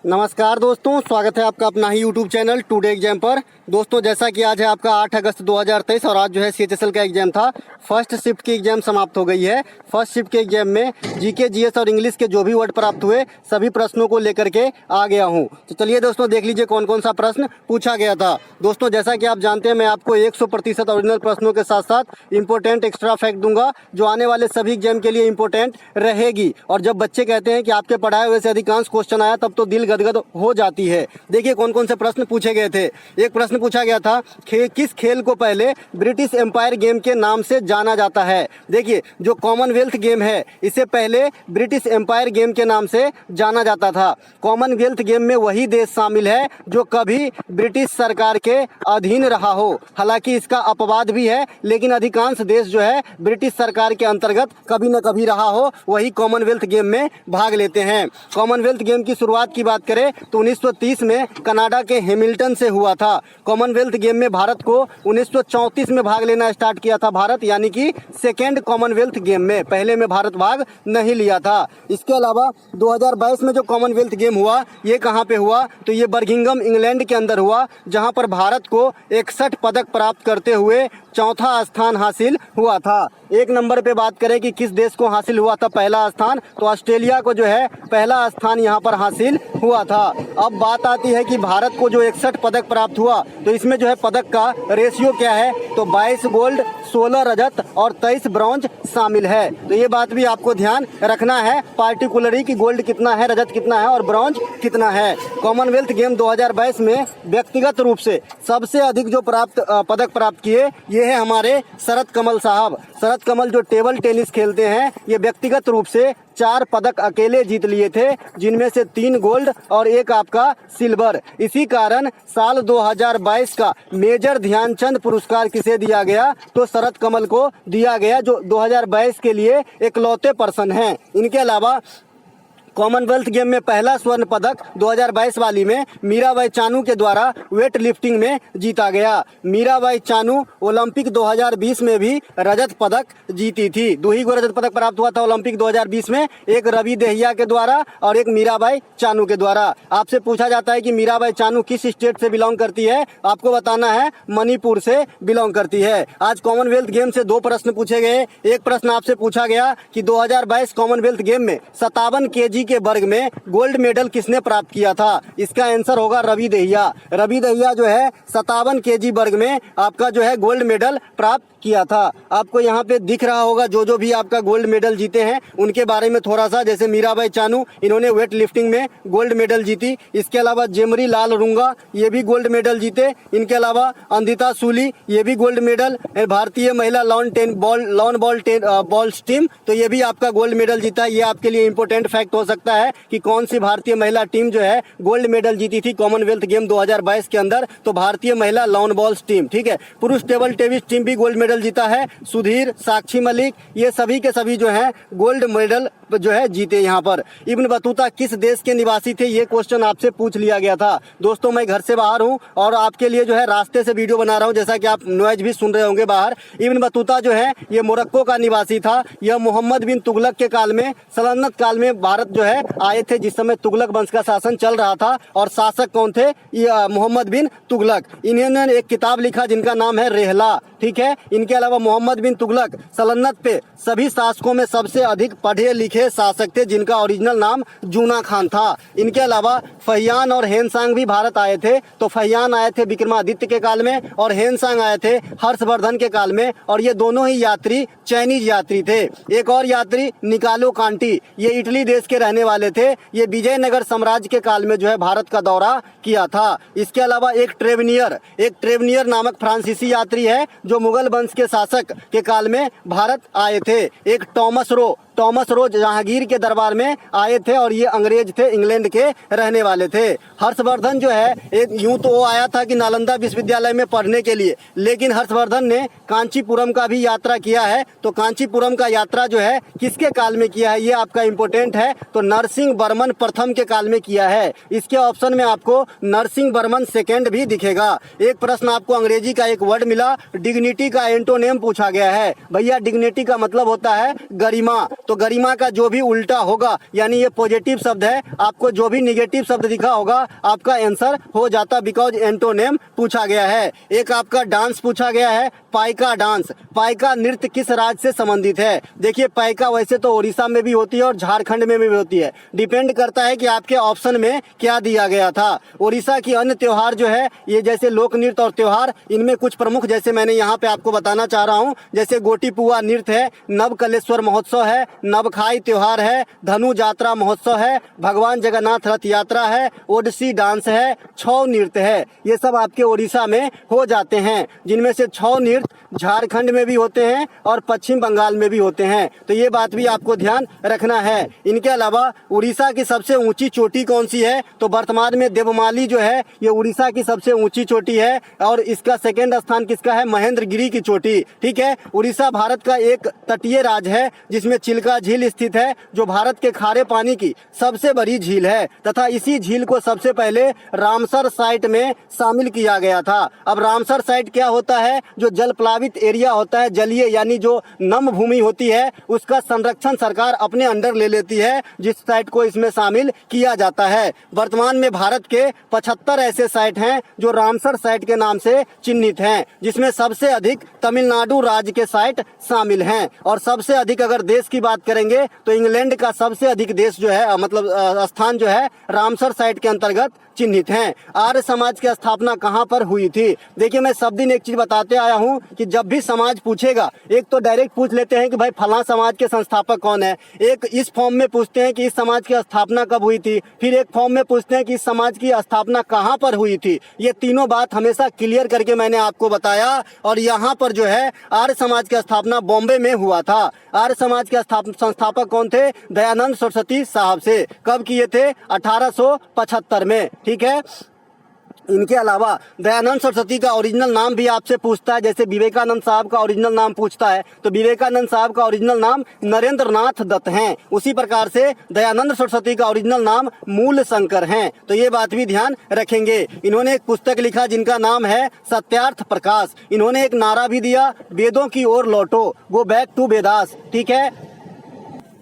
नमस्कार दोस्तों, स्वागत है आपका अपना ही यूट्यूब चैनल टुडे एग्जाम पर। दोस्तों जैसा कि आज है आपका 8 अगस्त 2023 और आज जो है CHSL का एग्जाम था। फर्स्ट शिफ्ट की एग्जाम समाप्त हो गई है। फर्स्ट शिफ्ट के एग्जाम में जीके, जीएस और इंग्लिश के जो भी वर्ड प्राप्त हुए सभी प्रश्नों को लेकर के आ गया हूँ। तो चलिए दोस्तों देख लीजिए कौन कौन सा प्रश्न पूछा गया था। दोस्तों जैसा कि आप जानते हैं मैं आपको 100% ओरिजिनल प्रश्नों के साथ साथ इंपॉर्टेंट एक्स्ट्रा फैक्ट दूंगा जो आने वाले सभी एग्जाम के लिए इंपॉर्टेंट रहेगी। और जब बच्चे कहते हैं कि आपके पढ़ाए हुए से अधिकांश क्वेश्चन आया तब तो दिल गदगद हो जाती है। देखिए कौन कौन से प्रश्न पूछे गए थे। एक प्रश्न पूछा गया था किस खेल को पहले ब्रिटिश एम्पायर गेम के नाम से जाना जाता है। देखिए जो कॉमनवेल्थ गेम है इसे पहले ब्रिटिश एम्पायर गेम के नाम से जाना जाता था। कॉमनवेल्थ गेम में वही देश शामिल है जो कभी ब्रिटिश सरकार के अधीन रहा हो। हालांकि इसका अपवाद भी है लेकिन अधिकांश देश जो है ब्रिटिश सरकार के अंतर्गत कभी न कभी रहा हो वही कॉमनवेल्थ गेम में भाग लेते हैं। कॉमनवेल्थ गेम की शुरुआत की बात करें तो 1930 में कनाडा के हैमिल्टन से हुआ था। कॉमनवेल्थ गेम में भारत को 1934 में भाग लेना स्टार्ट किया था भारत, यानी कि सेकेंड कॉमनवेल्थ गेम में। पहले में भारत भाग नहीं लिया था। इसके अलावा 2022 में जो कॉमनवेल्थ गेम हुआ ये कहाँ पे हुआ तो ये बर्मिंघम इंग्लैंड के अंदर हुआ, जहाँ पर भारत को 61 पदक प्राप्त करते हुए चौथा स्थान हासिल हुआ था। एक नंबर पे बात करें कि किस देश को हासिल हुआ था पहला स्थान, तो ऑस्ट्रेलिया को जो है पहला स्थान यहाँ पर हासिल हुआ था। अब बात आती है कि भारत को जो 61 पदक प्राप्त हुआ तो इसमें जो है पदक का रेशियो क्या है तो 22 गोल्ड, 16 रजत और 23 ब्रॉन्ज शामिल है। तो ये बात भी आपको ध्यान रखना है पार्टिकुलरली कि गोल्ड कितना है, रजत कितना है और ब्रॉन्ज कितना है। कॉमनवेल्थ गेम 2022 में व्यक्तिगत रूप से सबसे अधिक जो पदक प्राप्त किए ये है हमारे शरद कमल साहब। शरद कमल जो टेबल टेनिस खेलते हैं ये व्यक्तिगत रूप से 4 पदक अकेले जीत लिए थे, जिनमें से 3 गोल्ड और 1 आपका सिल्वर। इसी कारण साल 2022 का मेजर ध्यानचंद पुरस्कार किसे दिया गया तो शरद कमल को दिया गया, जो 2022 के लिए इकलौते पर्सन हैं। इनके अलावा कॉमनवेल्थ गेम में पहला स्वर्ण पदक 2022 वाली में मीराबाई चानू के द्वारा वेट लिफ्टिंग में जीता गया। मीराबाई चानू ओलंपिक 2020 में भी रजत पदक जीती थी। 2 ही को रजत पदक प्राप्त हुआ था ओलंपिक 2020 में, एक रवि दहिया के द्वारा और एक मीराबाई चानू के द्वारा। आपसे पूछा जाता है कि मीराबाई चानू किस स्टेट से बिलोंग करती है, आपको बताना है मणिपुर से बिलोंग करती है। आज कॉमनवेल्थ गेम से 2 प्रश्न पूछे गए। एक प्रश्न आपसे पूछा गया कि 2022 कॉमनवेल्थ गेम में 57 kg के वर्ग में गोल्ड मेडल किसने प्राप्त किया था। इसका आंसर होगा रवि दहिया। रवि दहिया जो है 57 kg वर्ग में आपका जो है गोल्ड मेडल प्राप्त किया था। आपको यहाँ पे दिख रहा होगा जो भी आपका गोल्ड मेडल जीते हैं उनके बारे में थोड़ा सा, जैसे मीराबाई चानू इन्होंने वेट लिफ्टिंग में गोल्ड मेडल जीती। इसके अलावा जेमरी लाल रुंगा ये भी गोल्ड मेडल जीते। इनके अलावा अंदिता सूली ये भी गोल्ड मेडल। भारतीय महिला लॉन बॉल टीम तो ये भी आपका गोल्ड मेडल जीता। ये आपके लिए इंपॉर्टेंट फैक्ट हो सकता है कि कौन सी भारतीय महिला टीम जो है गोल्ड मेडल जीती थी कॉमनवेल्थ गेम 2022 के अंदर, तो भारतीय महिला लॉन बॉल टीम। ठीक है, पुरुष टेबल टेनिस टीम भी गोल्ड मेडल जीता है। सुधीर, साक्षी मलिक ये सभी के सभी जो है गोल्ड मेडल जो है जीते। यहाँ पर इब्न बतूता किस देश के निवासी थे ये क्वेश्चन आपसे पूछ लिया गया था। दोस्तों मैं घर से बाहर हूँ और आपके लिए जो है रास्ते से वीडियो बना रहा हूँ, जैसा कि आप नॉइज भी सुन रहे होंगे बाहर। इब्न बतूता जो है ये मोरक्को का निवासी था। यह मोहम्मद बिन तुगलक के काल में, सल्तनत काल में भारत जो है आए थे, जिस समय तुगलक वंश का शासन चल रहा था। और शासक कौन थे, ये मोहम्मद बिन तुगलक। इन्होंने एक किताब लिखा जिनका नाम है रेहला। ठीक है, इनके अलावा मोहम्मद बिन तुगलक सल्तनत पे सभी शासकों में सबसे अधिक पढ़े लिखे शासक थे, जिनका ओरिजिनल नाम जूना खान था। इनके अलावा फहियान और हेनसांग भी भारत आए थे। तो फहियान आए थे विक्रमादित्य के काल में और हेनसांग आए थे हर्षवर्धन के काल में, और ये दोनों ही यात्री चाइनीज यात्री थे। एक और यात्री निकालो कांटी ये इटली देश के रहने वाले थे। ये विजयनगर साम्राज्य के काल में जो है भारत का दौरा किया था। इसके अलावा एक ट्रेवनियर नामक फ्रांसीसी यात्री है जो मुगल वंश के शासक के काल में भारत आए थे। एक टॉमस रो जहांगीर के दरबार में आए थे और ये अंग्रेज थे, इंग्लैंड के रहने वाले थे। हर्षवर्धन जो है एक यूं तो वो आया था कि नालंदा विश्वविद्यालय में पढ़ने के लिए, लेकिन हर्षवर्धन ने कांचीपुरम का भी यात्रा किया है। तो कांचीपुरम का यात्रा जो है किसके काल में किया है ये आपका इंपॉर्टेंट है, तो नरसिंह वर्मन प्रथम के काल में किया है। इसके ऑप्शन में आपको नरसिंह वर्मन सेकेंड भी दिखेगा। एक प्रश्न आपको अंग्रेजी का एक वर्ड मिला, डिग्निटी का एंटोनेम पूछा गया है। भैया डिग्निटी का मतलब होता है गरिमा। तो गरिमा का जो भी उल्टा होगा यानी ये पॉजिटिव शब्द है, आपको जो भी निगेटिव शब्द दिखा होगा आपका आंसर हो जाता, बिकॉज एंटोनेम पूछा गया है। एक आपका डांस पूछा गया है, पाइका डांस। पाइका नृत्य किस राज्य से संबंधित है? देखिए पाइका वैसे तो उड़ीसा में भी होती है और झारखंड में भी होती है, डिपेंड करता है कि आपके ऑप्शन में क्या दिया गया था। उड़ीसा की अन्य त्योहार जो है ये जैसे लोक नृत्य और त्योहार, इनमें कुछ प्रमुख जैसे मैंने यहाँ पे आपको बताना चाह रहा हूँ, जैसे गोटी पुआ नृत्य है, नवकलेश्वर महोत्सव है, नवखाई त्योहार है, धनु जात्रा महोत्सव है, भगवान जगन्नाथ रथ यात्रा है, ओडिसी डांस है, छऊ नृत्य है। ये सब आपके उड़ीसा में हो जाते हैं, जिनमें से छऊ नृत्य झारखंड में भी होते हैं और पश्चिम बंगाल में भी होते हैं, तो ये बात भी आपको ध्यान रखना है। इनके अलावा उड़ीसा की सबसे ऊंची चोटी कौन सी है? तो वर्तमान में देवमाली जो है ये उड़ीसा की सबसे ऊंची चोटी है और इसका सेकेंड स्थान किसका है? महेंद्रगिरी की चोटी। ठीक है, उड़ीसा भारत का एक तटीय राज्य है जिसमें चिल्का झील स्थित है, जो भारत के खारे पानी की सबसे बड़ी झील है तथा इसी झील को सबसे पहले रामसर साइट में शामिल किया गया था। अब रामसर साइट क्या होता है? जो जल प्लावित एरिया होता है, जलीय यानी जो नम भूमि होती है, उसका संरक्षण सरकार अपने अंडर ले लेती है, जिस साइट को इसमें शामिल किया जाता है। वर्तमान में भारत के 75 ऐसे साइट हैं जो रामसर साइट के नाम से चिन्हित हैं, जिसमें सबसे अधिक तमिलनाडु राज्य के साइट शामिल हैं और सबसे अधिक अगर देश की बात करेंगे तो इंग्लैंड का सबसे अधिक देश जो है मतलब स्थान जो है रामसर साइट के अंतर्गत चिन्हित हैं। आर्य समाज की स्थापना कहाँ पर हुई थी? देखिए मैं सब दिन एक चीज बताते आया हूँ कि जब भी समाज पूछेगा, एक तो डायरेक्ट पूछ लेते हैं कि भाई फलां समाज के संस्थापक कौन है, एक इस फॉर्म में पूछते हैं कि इस समाज की स्थापना कब हुई थी, फिर एक फॉर्म में पूछते हैं कि इस समाज की स्थापना कहाँ पर हुई थी। ये तीनों बात हमेशा क्लियर करके मैंने आपको बताया। और यहाँ पर जो है आर्य समाज की स्थापना बॉम्बे में हुआ था। आर्य समाज के संस्थापक कौन थे? दयानंद सरस्वती साहब से। कब किए थे? 1875 में। ठीक है, इनके अलावा दयानंद सरस्वती का ओरिजिनल नाम भी आपसे पूछता है, जैसे विवेकानंद साहब का ओरिजिनल नाम पूछता है तो विवेकानंद साहब का ओरिजिनल नाम नरेंद्र नाथ दत्त हैं। उसी प्रकार से दयानंद सरस्वती का ओरिजिनल नाम मूल शंकर हैं, तो ये बात भी ध्यान रखेंगे। इन्होंने एक पुस्तक लिखा जिनका नाम है सत्यार्थ प्रकाश। इन्होंने एक नारा भी दिया, वेदों की ओर लौटो, गो बैक टू वेदास। ठीक है,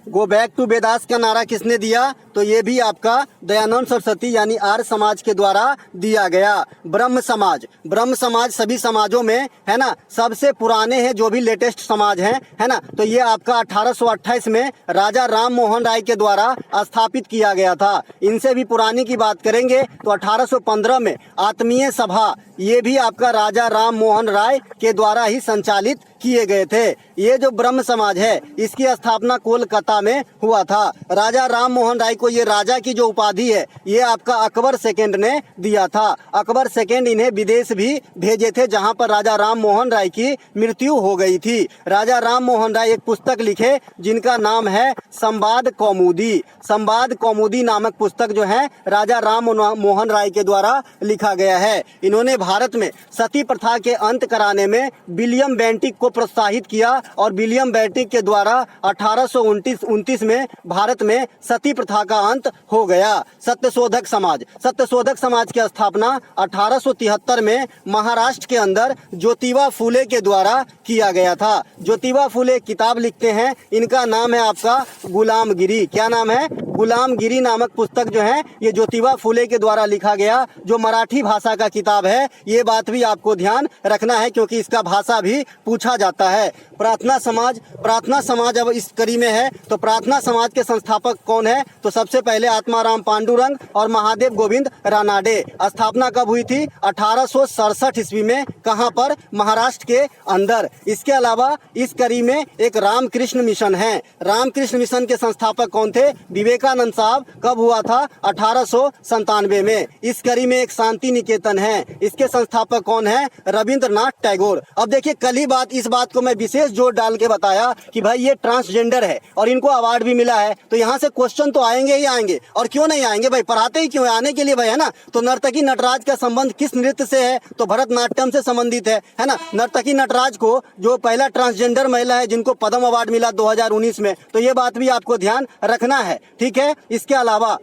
गो बैक टू वेदास का नारा किसने दिया? तो ये भी आपका दयानंद सरस्वती यानी आर्य समाज के द्वारा दिया गया। ब्रह्म समाज, ब्रह्म समाज सभी समाजों में है ना सबसे पुराने हैं, जो भी लेटेस्ट समाज हैं, है ना, तो ये आपका 1828 में राजा राम मोहन राय के द्वारा स्थापित किया गया था। इनसे भी पुरानी की बात करेंगे तो 1815 में आत्मीय सभा, ये भी आपका राजा राम मोहन राय के द्वारा ही संचालित किए गए थे। ये जो ब्रह्म समाज है इसकी स्थापना कोलकाता में हुआ था। राजा राम मोहन राय को ये राजा की जो उपाधि है ये आपका अकबर सेकेंड ने दिया था। अकबर सेकेंड इन्हें विदेश भी भेजे थे, जहां पर राजा राम मोहन राय की मृत्यु हो गई थी। राजा राम मोहन राय एक पुस्तक लिखे जिनका नाम है संवाद कौमुदी। संवाद कौमुदी नामक पुस्तक जो है राजा राम मोहन राय के द्वारा लिखा गया है। इन्होंने भारत में सती प्रथा के अंत कराने में विलियम बेंटिक को प्रोत्साहित किया और विलियम बेंटिक के द्वारा 1829 में भारत में सती प्रथा का अंत हो गया। सत्यशोधक समाज, सत्यशोधक समाज की स्थापना 1873 में महाराष्ट्र के अंदर ज्योतिबा फूले के द्वारा किया गया था। ज्योतिबा फूले किताब लिखते हैं, इनका नाम है आपका गुलामगिरी। क्या नाम है? गुलामगिरी नामक पुस्तक जो है ये ज्योतिबा फूले के द्वारा लिखा गया, जो मराठी भाषा का किताब है। ये बात भी आपको ध्यान रखना है क्योंकि इसका भाषा भी पूछा जाता है। प्रार्थना समाज, प्रार्थना समाज अब इस कड़ी में है तो प्रार्थना समाज के संस्थापक कौन है? तो सबसे पहले आत्माराम पांडुरंग और महादेव गोविंद रानाडे। स्थापना कब हुई थी? 1867 ईस्वी में। कहां पर? महाराष्ट्र के अंदर। इसके अलावा इस कड़ी में एक रामकृष्ण मिशन है। रामकृष्ण मिशन के संस्थापक कौन थे? विवेकानंद साहब। कब हुआ था? 1897 में। इस कड़ी में एक शांति निकेतन है, इसके संस्थापक कौन है? रविंद्रनाथ टैगोर। अब देखिए कल ही इस बात को मैं विशेष जोर डाल के बताया कि भाई ये ट्रांसजेंडर है और इनको अवार्ड भी मिला है, तो यहाँ से क्वेश्चन तो आएंगे ही आएंगे। और क्यों नहीं आएंगे भाई, पढ़ाते ही क्यों, आने के लिए भाई, है ना। तो नर्तकी नटराज का संबंध किस नृत्य से है? तो भरतनाट्यम से संबंधित है ना। नर्तकी नटराज को जो पहला ट्रांसजेंडर महिला है जिनको पद्म अवार्ड मिला 2019 में, तो ये बात भी आपको ध्यान रखना है। ठीक है, इसके अलावा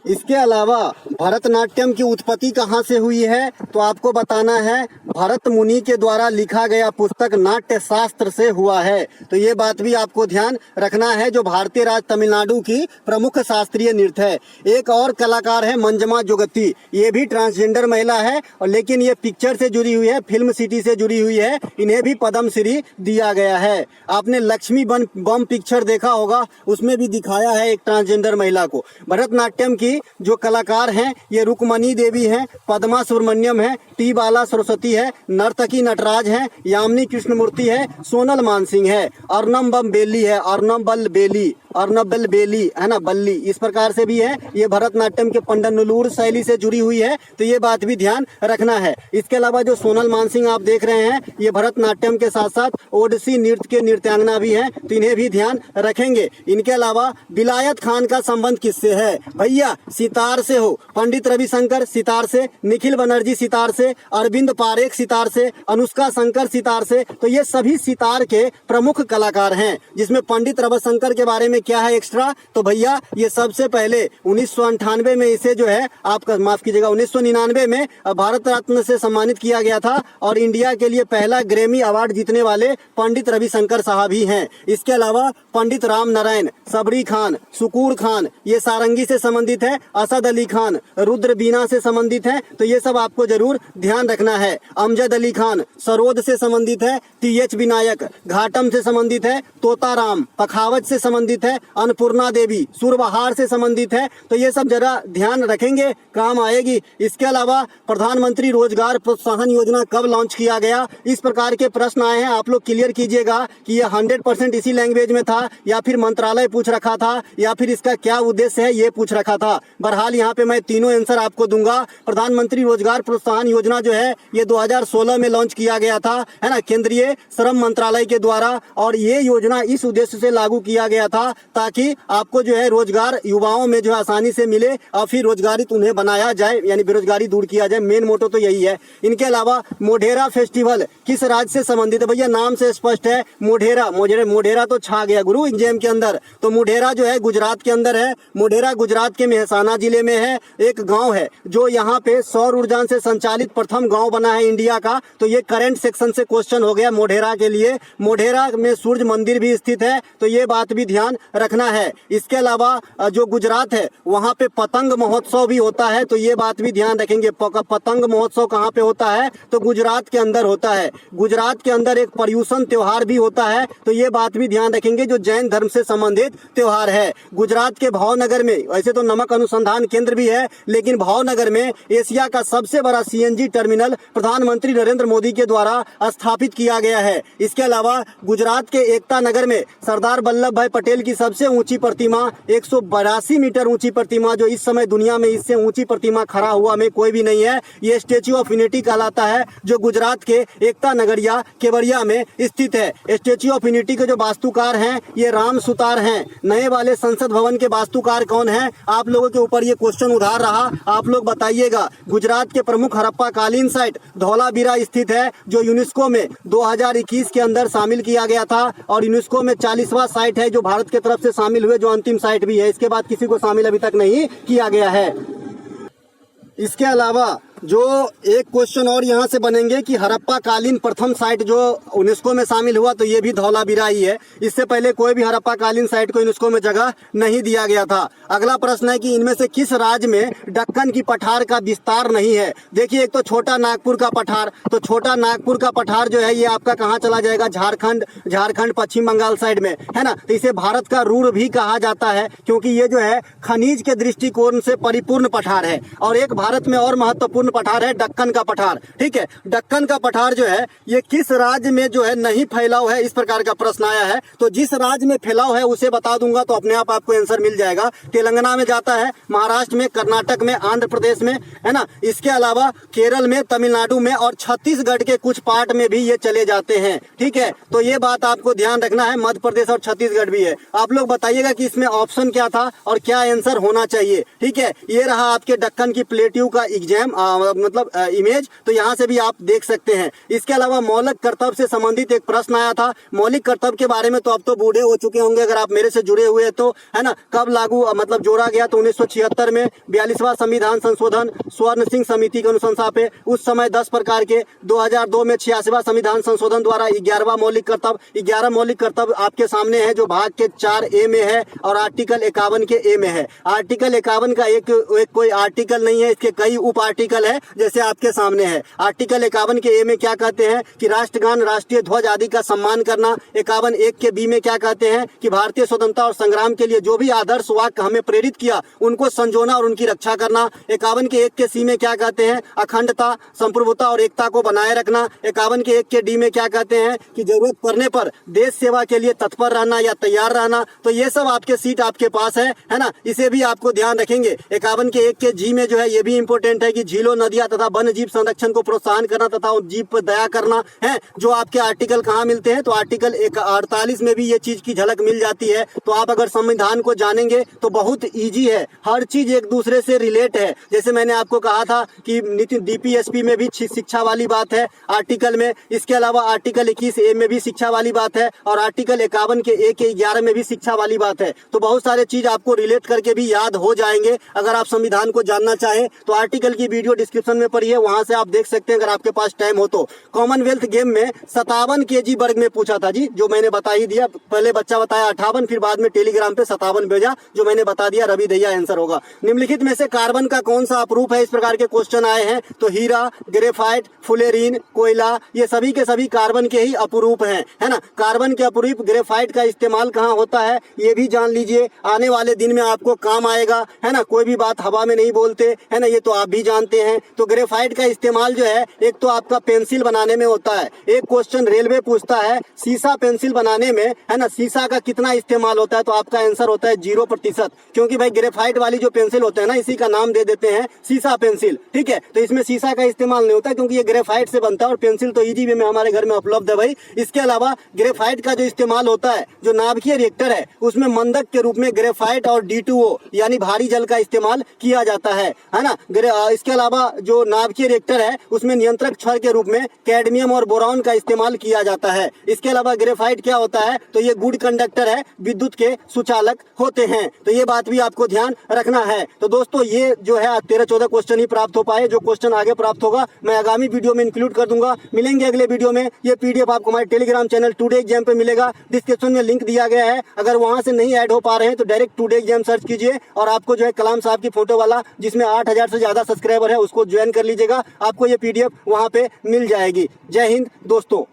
इसके अलावा भरतनाट्यम की उत्पत्ति कहाँ से हुई है, तो आपको बताना है भरत मुनि के द्वारा लिखा गया पुस्तक नाट्य शास्त्र से हुआ है। तो ये बात भी आपको ध्यान रखना है, जो भारतीय राज्य तमिलनाडु की प्रमुख शास्त्रीय नृत्य है। एक और कलाकार है मंजमा जोगती, ये भी ट्रांसजेंडर महिला है और लेकिन ये पिक्चर से जुड़ी हुई है, फिल्म सिटी से जुड़ी हुई है, इन्हें भी पद्म श्री दिया गया है। आपने लक्ष्मी बम पिक्चर देखा होगा, उसमें भी दिखाया है एक ट्रांसजेंडर महिला को। भरतनाट्यम की जो कलाकार हैं ये रुक्मणी देवी हैं, पद्मा सुब्रमण्यम है, टी बाला सरस्वती है, नर्तकी नटराज है, यामिनी कृष्णमूर्ति है, सोनल मानसिंह है, अर्नब बेली है, अर्नबल बेली है ना, बल्ली, इस प्रकार से भी है। ये भरतनाट्यम के पंडनुलूर शैली से जुड़ी हुई है, तो ये बात भी ध्यान रखना है। इसके अलावा जो सोनल मानसिंह आप देख रहे हैं, ये भरतनाट्यम के साथ साथ ओडिसी नृत्य के नृत्यांगना भी हैं, तो इन्हें भी ध्यान रखेंगे। इनके अलावा विलायत खान का संबंध किससे है भैया? सितार से हो। पंडित रविशंकर सितार से, निखिल बनर्जी सितार से, अरविंद पारेख सितार से, अनुष्का शंकर सितार से, तो ये सभी सितार के प्रमुख कलाकार हैं। जिसमें पंडित रविशंकर के बारे में क्या है एक्स्ट्रा, तो भैया ये सबसे पहले 1998 में इसे जो है आपका माफ कीजिएगा 1999 में भारत रत्न से सम्मानित किया गया था और इंडिया के लिए पहला ग्रैमी अवार्ड जीतने वाले पंडित रविशंकर साहब ही हैं। इसके अलावा पंडित राम नारायण, सबरी खान, सुकूर खान, ये सारंगी से संबंधित है, असद अली खान रुद्र बीना से संबंधित है, तो ये सब आपको जरूर ध्यान रखना है। अमजद अली खान सरोद से संबंधित है, TH विनायक घाटम से संबंधित है, तोताराम पखावज से संबंधित है, अन्नपूर्णा देवी सुरबहार से संबंधित है, तो ये सब जरा ध्यान रखेंगे, काम आएगी। इसके अलावा प्रधानमंत्री रोजगार प्रोत्साहन योजना कब लॉन्च किया गया, इस प्रकार के प्रश्न आए हैं, आप लोग क्लियर कीजिएगा कि ये 100% इसी लैंग्वेज में था या फिर मंत्रालय पूछ रखा था या फिर इसका क्या उद्देश्य है ये पूछ रखा था। बहरहाल यहाँ पे मैं तीनों आंसर आपको दूंगा। प्रधानमंत्री रोजगार प्रोत्साहन योजना जो है ये 2016 में लॉन्च किया गया था, है ना, केंद्रीय श्रम मंत्रालय के द्वारा, और ये योजना इस उद्देश्य से लागू किया गया था ताकि आपको जो है रोजगार युवाओं में जो आसानी से मिले और फिर रोजगारित उन्हें बनाया जाए, यानी बेरोजगारी दूर किया जाए। मेन मोटो तो यही है। इनके अलावा मोढेरा फेस्टिवल किस राज्य से संबंधित है भैया? नाम से स्पष्ट है, मोढेरा तो छा गया गुरु एग्जाम के अंदर। तो मोढेरा जो है गुजरात के अंदर है। मोढेरा गुजरात के मेहसाना जिले में है। एक गांव है जो यहाँ पे सौर ऊर्जा से संचालित प्रथम गांव बना है इंडिया का। तो ये करंट सेक्शन से क्वेश्चन हो गया मोढेरा के लिए। मोढेरा में सूर्य मंदिर भी स्थित है, तो ये बात भी ध्यान रखना है। इसके अलावा जो गुजरात है वहाँ पे पतंग महोत्सव भी होता है, तो ये बात भी ध्यान रखेंगे। पतंग महोत्सव कहाँ पे होता है? तो गुजरात के अंदर होता है। गुजरात के अंदर एक पर्यूषण त्योहार भी होता है, तो ये बात भी ध्यान रखेंगे, जो जैन धर्म से संबंधित त्योहार है। गुजरात के भावनगर में वैसे तो नमक अनुसंधान केंद्र भी है, लेकिन भावनगर में एशिया का सबसे बड़ा CNG टर्मिनल प्रधानमंत्री नरेंद्र मोदी के द्वारा स्थापित किया गया है। इसके अलावा गुजरात के एकता नगर में सरदार वल्लभ भाई पटेल की सबसे ऊंची प्रतिमा 182 मीटर ऊंची प्रतिमा, जो इस समय दुनिया में इससे ऊंची प्रतिमा खड़ा हुआ में कोई भी नहीं है, ये स्टेच्यू ऑफ यूनिटी कहलाता है, जो गुजरात के एकता नगरिया केवड़िया में स्थित है। स्टेच्यू ऑफ यूनिटी के जो वास्तुकार हैं ये राम सुतार हैं। नए वाले संसद भवन के वास्तुकार कौन है? आप लोगों के ऊपर ये क्वेश्चन उधार रहा, आप लोग बताइएगा। गुजरात के प्रमुख हड़प्पा कालीन साइट धौलावीरा स्थित है, जो यूनेस्को में 2021 के अंदर शामिल किया गया था और यूनेस्को में 40वां साइट है जो भारत की तरफ से शामिल हुए, जो अंतिम साइट भी है। इसके बाद किसी को शामिल अभी तक नहीं किया गया है। इसके अलावा जो एक क्वेश्चन और यहाँ से बनेंगे कि हड़प्पा कालीन प्रथम साइट जो यूनेस्को में शामिल हुआ, तो ये भी धौलावीरा ही है। इससे पहले कोई भी हड़प्पा कालीन साइट को यूनेस्को में जगह नहीं दिया गया था। अगला प्रश्न है कि इनमें से किस राज्य में दक्कन की पठार का विस्तार नहीं है? देखिए, एक तो छोटा नागपुर का पठार, तो छोटा नागपुर का पठार जो है ये आपका कहाँ चला जाएगा? झारखंड पश्चिम बंगाल साइड में, है ना। तो इसे भारत का रूर भी कहा जाता है, क्योंकि ये जो है खनिज के दृष्टिकोण से परिपूर्ण पठार है। और एक भारत में और महत्वपूर्ण पठार है दक्कन का पठार। ठीक है, दक्कन का पठार जो है ये किस राज्य में जो है नहीं फैलाव है? इस प्रकार का प्रश्न आया है। तो जिस राज्य में फैलाव है उसे बता दूंगा तो अपने आप आपको आंसर मिल जाएगा। तेलंगाना में जाता है, महाराष्ट्र में, कर्नाटक में, आंध्र प्रदेश में, है ना। इसके अलावा केरल में, तमिलनाडु में और छत्तीसगढ़ के कुछ पार्ट में भी ये चले जाते हैं। ठीक है, तो ये बात आपको ध्यान रखना है। मध्य प्रदेश और छत्तीसगढ़ भी है। आप लोग बताइएगा कि इसमें ऑप्शन क्या था और क्या आंसर होना चाहिए। ठीक है, ये रहा आपके दक्कन की प्लेट्यू का एग्जाम मतलब इमेज, तो यहाँ से भी आप देख सकते हैं। इसके अलावा मौलिक कर्तव्य से संबंधित एक प्रश्न आया था। मौलिक कर्तव्य के बारे में तो अब तो बूढ़े हो चुके होंगे अगर आप मेरे से जुड़े हुए हैं तो, है ना। कब लागू मतलब जोड़ा गया तो 1976 में 42वां संविधान संशोधन स्वर्ण सिंह समिति के अनुशंसा पे उस समय 10 प्रकार के, 2002 में 86वां संविधान संशोधन द्वारा 11वां मौलिक कर्तव्य। 11 मौलिक कर्तव्य आपके सामने है जो भाग के 4A में है और आर्टिकल 51 के A में है। आर्टिकल 51 का एक कोई आर्टिकल नहीं है, इसके कई उप आर्टिकल है जैसे आपके सामने है। आर्टिकल 51 के A में क्या कहते हैं कि राष्ट्रगान, राष्ट्रीय ध्वज आदि का सम्मान करना। 51(1) के B में क्या कहते हैं कि भारतीय स्वतंत्रता और संग्राम के लिए जो भी आदर्श वाक्य हमें प्रेरित किया उनको संजोना और उनकी रक्षा करना। 51 के 1 के C में क्या कहते हैं, अखंडता, संप्रभुता और एकता को बनाए रखना। 51 के 1 के D में क्या कहते हैं कि जरूरत पड़ने पर देश सेवा के लिए तत्पर रहना या तैयार रहना। तो ये सब आपके सीट आपके पास है ना, इसे भी आपको ध्यान रखेंगे। 51 के 1 के G में जो है ये भी इंपॉर्टेंट है कि झीलों, नदियां तथा वन्य जीव संरक्षण को प्रोत्साहन करना तथा उन जीव पर दया करना है। जो आपके आर्टिकल कहाँ मिलते हैं तो आर्टिकल 48 में भी ये चीज की झलक मिल जाती है। तो आप अगर संविधान को जानेंगे तो बहुत ईजी है, हर चीज एक दूसरे से रिलेट है। जैसे मैंने आपको कहा था कि नितिन DPSP में भी शिक्षा वाली बात है आर्टिकल में। इसके अलावा आर्टिकल 21A में भी शिक्षा वाली बात है और आर्टिकल 51 के 1 के 11 में भी शिक्षा वाली बात है। तो बहुत सारे चीज आपको रिलेट करके भी याद हो जाएंगे अगर आप संविधान को जानना चाहें तो। आर्टिकल की वीडियो डिस्क्रिप्शन में पड़ी है, वहां से आप देख सकते हैं अगर आपके पास टाइम हो तो। कॉमनवेल्थ गेम में 57 kg वर्ग में पूछा था जी, जो मैंने बता ही दिया। पहले बच्चा बताया 58, फिर बाद में टेलीग्राम पे 57 भेजा, जो मैंने बता दिया। रवि दैया आंसर होगा। निम्नलिखित में से कार्बन का कौन सा अपरूप है, इस प्रकार के क्वेश्चन आए हैं। तो हीरा, ग्रेफाइट, फुलेरीन, कोयला, ये सभी के सभी कार्बन के ही अपरूप हैं, है ना। कार्बन के अपरूप ग्रेफाइट का इस्तेमाल कहाँ होता है ये भी जान लीजिए, आने वाले दिन में आपको काम आएगा, है ना। कोई भी बात हवा में नहीं बोलते, है ना, ये तो आप भी जानते हैं। तो ग्रेफाइट का इस्तेमाल जो है एक तो आपका पेंसिल बनाने में होता है। एक क्वेश्चन रेलवे पूछता है सीसा पेंसिल बनाने में, है ना, सीसा का कितना इस्तेमाल होता है, तो आपका आंसर होता है 0%, क्योंकि भाई ग्रेफाइट वाली जो पेंसिल होते हैं ना, इसी का नाम दे देते हैं सीसा पेंसिल, ठीक है। तो इसमें सीसा का इस्तेमाल नहीं होता क्योंकि ये ग्रेफाइट से बनता है और पेंसिल तो इजी वे में हमारे घर में उपलब्ध है भाई। इसके अलावा ग्रेफाइट का जो इस्तेमाल होता है, जो नाभिकीय रिएक्टर है उसमें मंदक के रूप में ग्रेफाइट और D2O यानी भारी जल का इस्तेमाल किया जाता है ना। इसके अलावा जो नाभिकीय रिएक्टर है उसमें नियंत्रक क्षार के रूप में कैडमियम और बोरॉन का इस्तेमाल किया जाता है। इसके अलावा ग्रेफाइट क्या होता है तो ये गुड कंडक्टर है, विद्युत के सुचालक होते हैं। तो ये बात भी आपको ध्यान रखना है। तो दोस्तों ये जो है 13-14 क्वेश्चन ही प्राप्त हो पाए, जो क्वेश्चन आगे प्राप्त होगा मैं आगामी वीडियो में इंक्लूड कर दूंगा। मिलेंगे अगले वीडियो में। ये PDF आपको हमारे टेलीग्राम चैनल टुडे एग्जाम पे मिलेगा, डिस्क्रिप्शन में लिंक दिया गया है। अगर वहां से नहीं ऐड हो पा रहे हैं तो डायरेक्ट टुडे एग्जाम सर्च कीजिए और आपको जो है कलाम साहब की फोटो वाला जिसमें 8000 से ज्यादा सब्सक्राइबर है उसको ज्वाइन कर लीजिएगा, आपको ये PDF वहां पे मिल जाएगी। जय हिंद दोस्तों।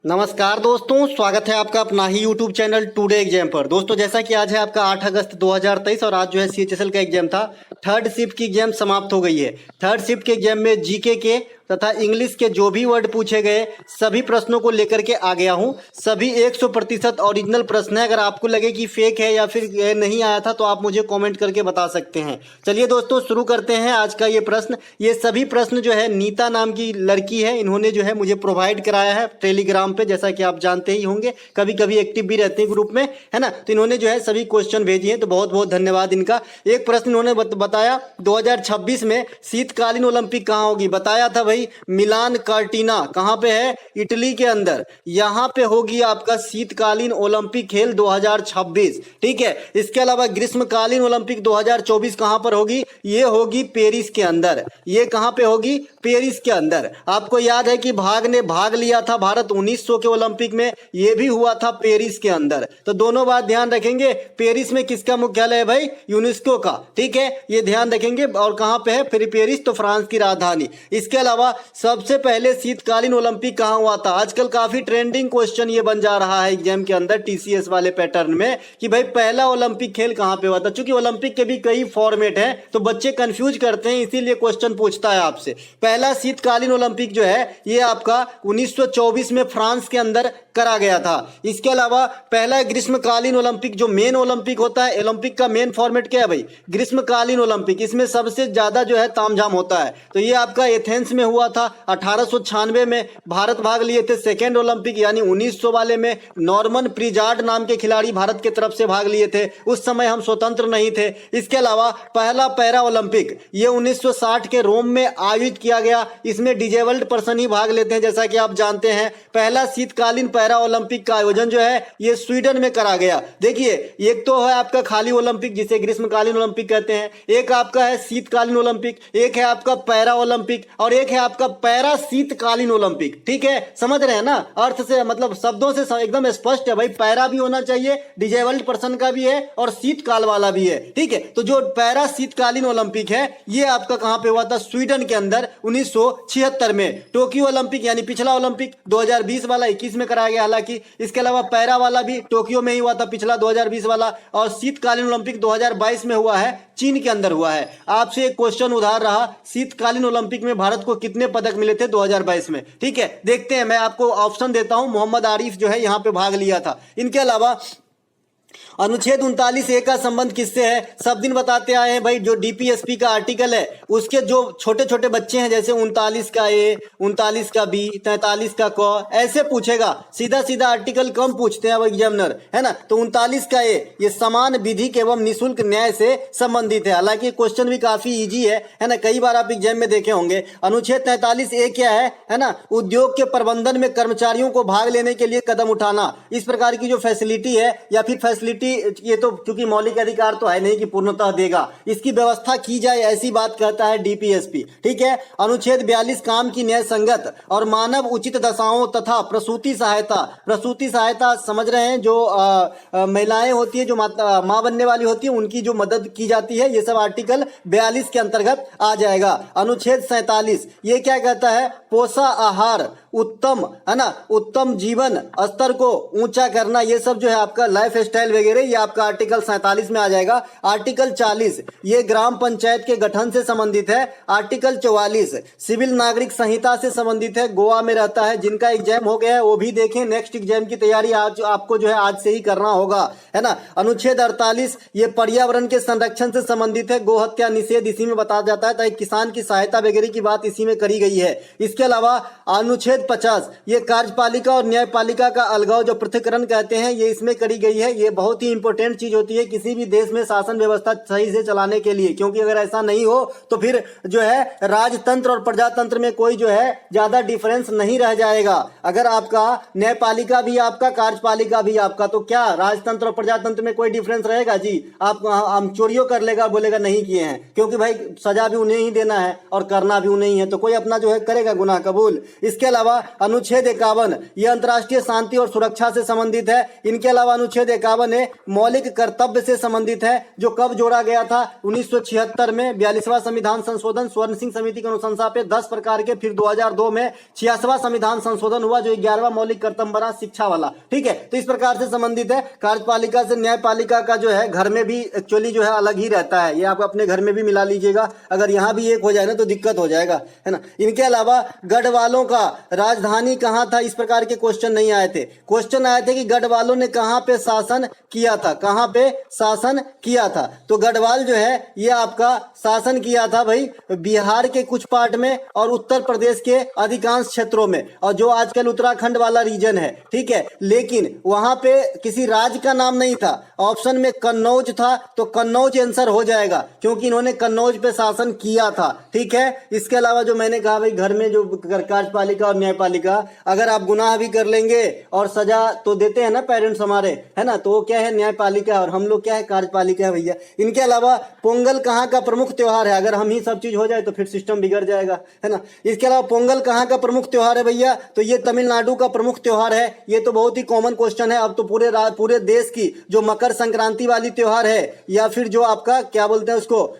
नमस्कार दोस्तों, स्वागत है आपका अपना ही YouTube चैनल टुडे एग्जाम पर। दोस्तों जैसा कि आज है आपका 8 अगस्त 2023 और आज जो है CHSL का एग्जाम था। थर्ड शिफ्ट की एग्जाम समाप्त हो गई है। थर्ड शिफ्ट के एग्जाम में जीके के तथा इंग्लिश के जो भी वर्ड पूछे गए सभी प्रश्नों को लेकर के आ गया हूं। सभी 100% ओरिजिनल प्रश्न है। अगर आपको लगे कि फेक है या फिर नहीं आया था तो आप मुझे कमेंट करके बता सकते हैं। चलिए दोस्तों शुरू करते हैं आज का ये प्रश्न। ये सभी प्रश्न जो है नीता नाम की लड़की है, इन्होंने जो है मुझे प्रोवाइड कराया है टेलीग्राम पे, जैसा कि आप जानते ही होंगे, कभी कभी एक्टिव भी रहते हैं ग्रुप में, है ना। तो इन्होंने जो है सभी क्वेश्चन भेजी हैं, तो बहुत बहुत धन्यवाद इनका। एक प्रश्न इन्होंने बताया 2026 में शीतकालीन ओलंपिक कहाँ होगी। बताया था मिलान कार्टिना, कहां पे है, इटली के अंदर। यहां पे होगी आपका शीतकालीन ओलंपिक खेल 2026, ठीक है। इसके अलावा ग्रीष्मकालीन ओलंपिक 2024 कहां पर होगी, ये होगी पेरिस के अंदर। ये कहां पे होगी, पेरिस के अंदर। आपको याद है कि भाग लिया था भारत 1900 के ओलंपिक में, ये भी हुआ था पेरिस के अंदर। तो दोनों बात ध्यान रखेंगे। पेरिस में किसका मुख्यालय है भाई, यूनेस्को का, ठीक है, ये ध्यान रखेंगे। और कहां पे है, फिर पेरिस तो फ्रांस की राजधानी। इसके अलावा सबसे पहले शीतकालीन ओलंपिक कहां हुआ था। आजकल काफी ट्रेंडिंग क्वेश्चन ये बन जा रहा है एग्जाम के अंदर TCS वाले पैटर्न में कि भाई पहला ओलंपिक खेल कहां पे हुआ था। चूंकि ओलंपिक के भी कई फॉर्मेट हैं तो बच्चे कंफ्यूज करते हैं, इसीलिए क्वेश्चन पूछता है आपसे। पहला शीतकालीन ओलंपिक जो है ये आपका 1924 में फ्रांस के अंदर करा गया था। इसके अलावा पहला ग्रीष्मकालीन ओलंपिक, जो मेन ओलंपिक होता है, ओलंपिक का मेन फॉर्मेट क्या है भाई, ग्रीष्मकालीन ओलंपिक। इसमें सबसे ज्यादा जो है तामझाम होता है, तो ये आपका एथेंस में हुआ हुआ था 1896 में भारत भाग लिए थे सेकेंड ओलंपिक यानी 1900 वाले में। नॉर्मन प्रिजार्ड नाम के खिलाड़ी भारत की तरफ से भाग लिए थे, उस समय हम स्वतंत्र नहीं थे। इसके अलावा पहला पैरा ओलंपिक ये 1960 के रोम में आयोजित किया गया, इसमें डिजेबल्ड पर्सन ही भाग लेते हैं जैसा कि आप जानते हैं। पहला शीतकालीन पैरा ओलंपिक का आयोजन जो है ये स्वीडन में करा गया। देखिए एक तो है आपका खाली ओलंपिक जिसे ग्रीष्मकालीन ओलंपिक कहते हैं, एक आपका है शीतकालीन ओलंपिक, एक है आपका पैरा ओलंपिक और एक है आपका पैरा शीतकालीन ओलंपिक। ठीक है, समझ रहे हैं ना, अर्थ से मतलब शब्दों से एकदम स्पष्ट है भाई। पैरा भी होना चाहिए, डिजेबल्ड पर्सन का भी है और शीतकाल वाला भी है। ठीक है, तो जो पैरा शीतकालीन ओलंपिक है ये आपका कहां पे हुआ था, स्वीडन के अंदर 1976 में। टोक्यो ओलंपिक यानी पिछला ओलंपिक 2020 वाला 21 में कराया गया हालांकि। इसके अलावा पैरा वाला भी टोक्यो में ही हुआ था पिछला 2020 वाला, और शीतकालीन ओलंपिक 2022 में हुआ है, चीन के अंदर हुआ है। आपसे एक क्वेश्चन उधार रहा, शीतकालीन ओलंपिक में भारत को कितने पदक मिले थे 2022 में। ठीक है, देखते हैं, मैं आपको ऑप्शन देता हूं। मोहम्मद आरिफ जो है यहां पे भाग लिया था। इनके अलावा अनुच्छेद 39A का संबंध किससे है, सब दिन बताते आए हैं भाई। जो डीपीएसपी का आर्टिकल है उसके जो छोटे छोटे बच्चे हैं जैसे 39 का ए, 39 का बी, 43 का क, ऐसे पूछेगा। सीधा सीधा आर्टिकल कम पूछते हैं अब एग्जामिनर, है ना। तो 39 का ए ये समान विधिक एवं निःशुल्क न्याय से संबंधित है। हालांकि क्वेश्चन भी काफी इजी है ना, कई बार आप एग्जाम में देखे होंगे। अनुच्छेद 43A क्या है ना, उद्योग के प्रबंधन में कर्मचारियों को भाग लेने के लिए कदम उठाना। इस प्रकार की जो फैसिलिटी है या फिर फैसिलिटी, ये तो क्योंकि मौलिक अधिकार तो है नहीं कि पूर्णतः देगा, इसकी व्यवस्था की जाए ऐसी बात कहता है डीपीएसपी। ठीक है, अनुच्छेद 42 काम की न्याय संगत और मानव उचित दशाओं तथा प्रसूति सहायता। प्रसूति सहायता समझ रहे हैं, जो महिलाएं होती है जो मां बनने वाली होती है उनकी जो मदद की जाती है, ये सब आर्टिकल 42 के अंतर्गत आ जाएगा। अनुच्छेद 47 ये क्या कहता है, पोषा आहार उत्तम, है ना, उत्तम जीवन स्तर को ऊंचा करना, ये सब जो है आपका लाइफ स्टाइल वगैरह ये आपका आर्टिकल 47 में आ जाएगा। आर्टिकल 40 ये ग्राम पंचायत के गठन से संबंधित है। आर्टिकल 44 सिविल नागरिक संहिता से संबंधित है, गोवा में रहता है। जिनका एग्जाम हो गया है वो भी देखें, नेक्स्ट एग्जाम की तैयारी आज आपको जो है आज से ही करना होगा, है ना। अनुच्छेद 48 ये पर्यावरण के संरक्षण से संबंधित है, गो हत्या निषेध इसी में बताया जाता है, ताकि किसान की सहायता वगैरह की बात इसी में करी गई है। इसके अलावा अनुच्छेद 50 ये कार्यपालिका और न्यायपालिका का अलगाव जो पृथक्करण कहते हैं ये इसमें करी गई है। ये बहुत ही इंपॉर्टेंट चीज होती है किसी भी देश में शासन व्यवस्था सही से चलाने के लिए, क्योंकि अगर ऐसा नहीं हो तो फिर जो है राजतंत्र और प्रजातंत्र में कोई जो है ज्यादा डिफरेंस नहीं रह जाएगा। अगर आपका न्यायपालिका भी आपका, कार्यपालिका भी आपका, तो क्या राजतंत्र और प्रजातंत्र में कोई डिफरेंस रहेगा जी? आप हम चोरियों कर लेगा, बोलेगा नहीं किए हैं, क्योंकि भाई सजा भी उन्हें ही देना है और करना भी उन्हें ही है, तो कोई अपना जो है करेगा गुनाह कबूल। इसके अलावा अनुच्छेद 51 यह अंतर्राष्ट्रीय शांति और सुरक्षा से संबंधित है। इनके अलावा अनुच्छेद 51 मौलिक कर्तव्य से संबंधित है, जो कब जोड़ा गया था 1976 में 42वां संविधान संशोधन स्वर्ण सिंह समिति की अनुशंसा पे 10 प्रकार के, फिर 2002 में 86वां संविधान संशोधन हुआ जो 11वां मौलिक कर्तव्य बना शिक्षा वाला। ठीक है, तो इस प्रकार से संबंधित है। कार्यपालिका से न्यायपालिका का जो है घर में भी एक्चुअली जो है अलग ही रहता है, ये आप अपने घर में भी मिला लीजिएगा, अगर यहाँ भी एक हो जाए ना तो दिक्कत हो जाएगा, है ना। इनके अलावा गढ़वालों का राजधानी कहां था, इस प्रकार के क्वेश्चन नहीं आए थे। क्वेश्चन आए थे कि गढ़वालों ने कहां पे शासन किया था, कहां पे शासन किया था। तो गढ़वाल जो है ये आपका शासन किया था भाई बिहार के कुछ पार्ट में और उत्तर प्रदेश के अधिकांश क्षेत्रों में, और जो आजकल उत्तराखंड वाला रीजन है। ठीक है, लेकिन वहां पे किसी राज्य का नाम नहीं था। ऑप्शन में कन्नौज था, तो कन्नौज आंसर हो जाएगा क्योंकि इन्होंने कन्नौज पे शासन किया था। ठीक है, इसके अलावा जो मैंने कहा भाई घर में जो कार्यपालिका और न्यायपालिका, अगर आप गुनाह भी कर लेंगे और सजा तो देते हैं ना पेरेंट्स हमारे, है ना, तो वो क्या है न्यायपालिका और हम लोग क्या है कार्यपालिका है भैया। इनके अलावा पोंगल कहाँ का प्रमुख त्योहार है, अगर हम ही सब चीज हो जाए तो फिर सिस्टम बिगड़ जाएगा, है ना। इसके अलावा पोंगल कहाँ का प्रमुख त्योहार है भैया, तो ये तमिलनाडु का प्रमुख त्योहार है। ये तो बहुत ही कॉमन क्वेश्चन है, अब तो पूरे देश की जो मकर संक्रांति वाली त्योहार है या फिर जो आपका क्या बोलते हैं उसको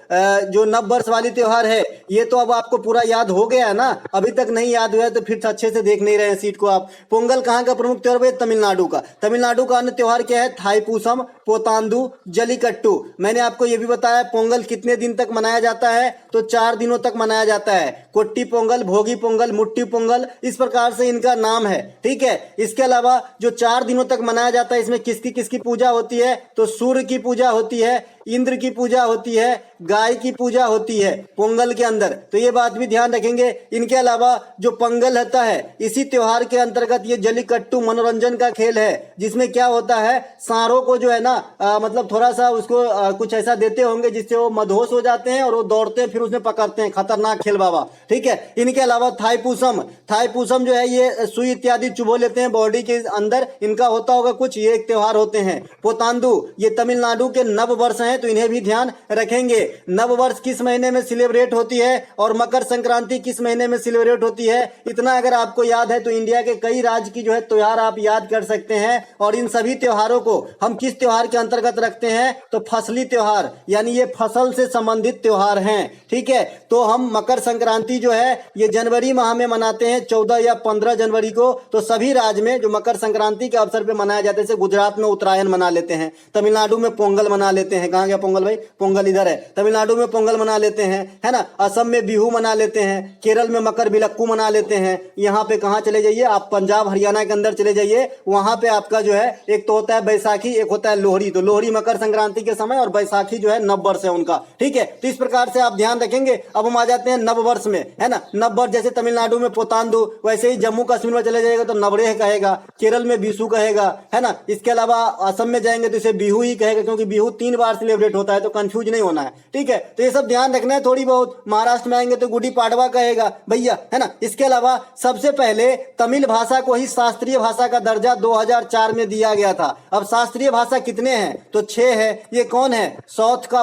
जो नव वर्ष वाली त्योहार है, ये तो अब आपको पूरा याद हो गया है ना। अभी तक नहीं याद हुआ है तो फिर अच्छे से देख नहीं रहे हैं सीट को आप। पोंगल कहाँ का प्रमुख त्योहार है, तमिलनाडु का। तमिलनाडु का अन्य त्योहार क्या है, थाईपूसम, पोतांदु, जलीकट्टू। मैंने आपको ये भी बताया पोंगल कितने दिन तक मनाया जाता है, तो 4 दिनों तक मनाया जाता है। कोट्टी पोंगल, भोगी पोंगल, मुट्ठी पोंगल, इस प्रकार से इनका नाम है। ठीक है, इसके अलावा जो 4 दिनों तक मनाया जाता है इसमें किसकी किसकी पूजा होती है, तो सूर्य की पूजा होती है, इंद्र की पूजा होती है, गाय की पूजा होती है पोंगल के अंदर, तो ये बात भी ध्यान रखेंगे। इनके अलावा जो पोंगल होता है, इसी त्योहार के अंतर्गत ये जल्लीकट्टू मनोरंजन का खेल है, जिसमें क्या होता है, सांरों को जो है ना मतलब थोड़ा सा उसको कुछ ऐसा देते होंगे जिससे वो मदहोश हो जाते हैं और वो दौड़ते हैं, फिर उसमें पकड़ते हैं। खतरनाक खेल बाबा, ठीक है। इनके अलावा थाईपुसम जो है ये सुई इत्यादि चुभो लेते हैं बॉडी के अंदर, इनका होता होगा कुछ, ये एक त्योहार होते हैं। पोतांदू ये तमिलनाडु के नव वर्ष हैं, तो इन्हें भी ध्यान रखेंगे। नव वर्ष किस महीने में सेलिब्रेट होती है और मकर संक्रांति किस महीने में सेलिब्रेट होती है, इतना अगर आपको याद है तो इंडिया के कई राज्य की जो है त्योहार आप याद कर सकते हैं। और इन सभी त्योहारों को हम किस त्योहार के अंतर्गत रखते हैं, तो फसली त्योहार, यानी ये फसल से संबंधित त्योहार हैं, ठीक है। तो हम मकर संक्रांति जो है ये जनवरी माह में मनाते हैं, 14 या 15 जनवरी को। तो सभी राज्य में जो मकर संक्रांति के अवसर पे मनाया जाता है, जैसे गुजरात में उत्तरायण मना लेते हैं, तमिलनाडु में पोंगल मना लेते हैं। कहाँ गया पोंगल भाई, पोंगल इधर है, तमिलनाडु में पोंगल मना लेते हैं, है ना। असम में बिहू मना लेते हैं, केरल में मकर बिलक्कू मना लेते हैं। यहाँ पे कहाँ चले जाइए आप, पंजाब हरियाणा के अंदर चले जाइए, वहां पे आपका जो है एक तो होता है बैसाखी, एक होता है लोहड़ी। तो लोहड़ी मकर संक्रांति के समय और बैसाखी जो है नव वर्ष है उनका, ठीक है। तो इस प्रकार से आप ध्यान रखेंगे। अब हम आ जाते हैं नव वर्ष में, है ना। नव वर्ष जैसे तमिलनाडु में पोतांदू, वैसे ही जम्मू कश्मीर में चले जाएगा तो नवरेह कहेगा, केरल में बीसू कहेगा, है ना। इसके अलावा असम में जाएंगे तो इसे बिहू ही कहेगा, क्योंकि बिहू 3 बार सेलिब्रेट होता है, तो कंफ्यूज नहीं होना है, ठीक है। तो ये सब ध्यान रखना है थोड़ी बहुत। महाराष्ट्र में आएंगे तो गुड़ी पाड़वा कहेगा भैया, है ना। इसके अलावा सबसे पहले तमिल भाषा को ही शास्त्रीय भाषा का दर्जा 2004 में दिया गया था। अब शास्त्रीय भाषा कितने हैं, तो 6 है। ये कौन है, साउथ का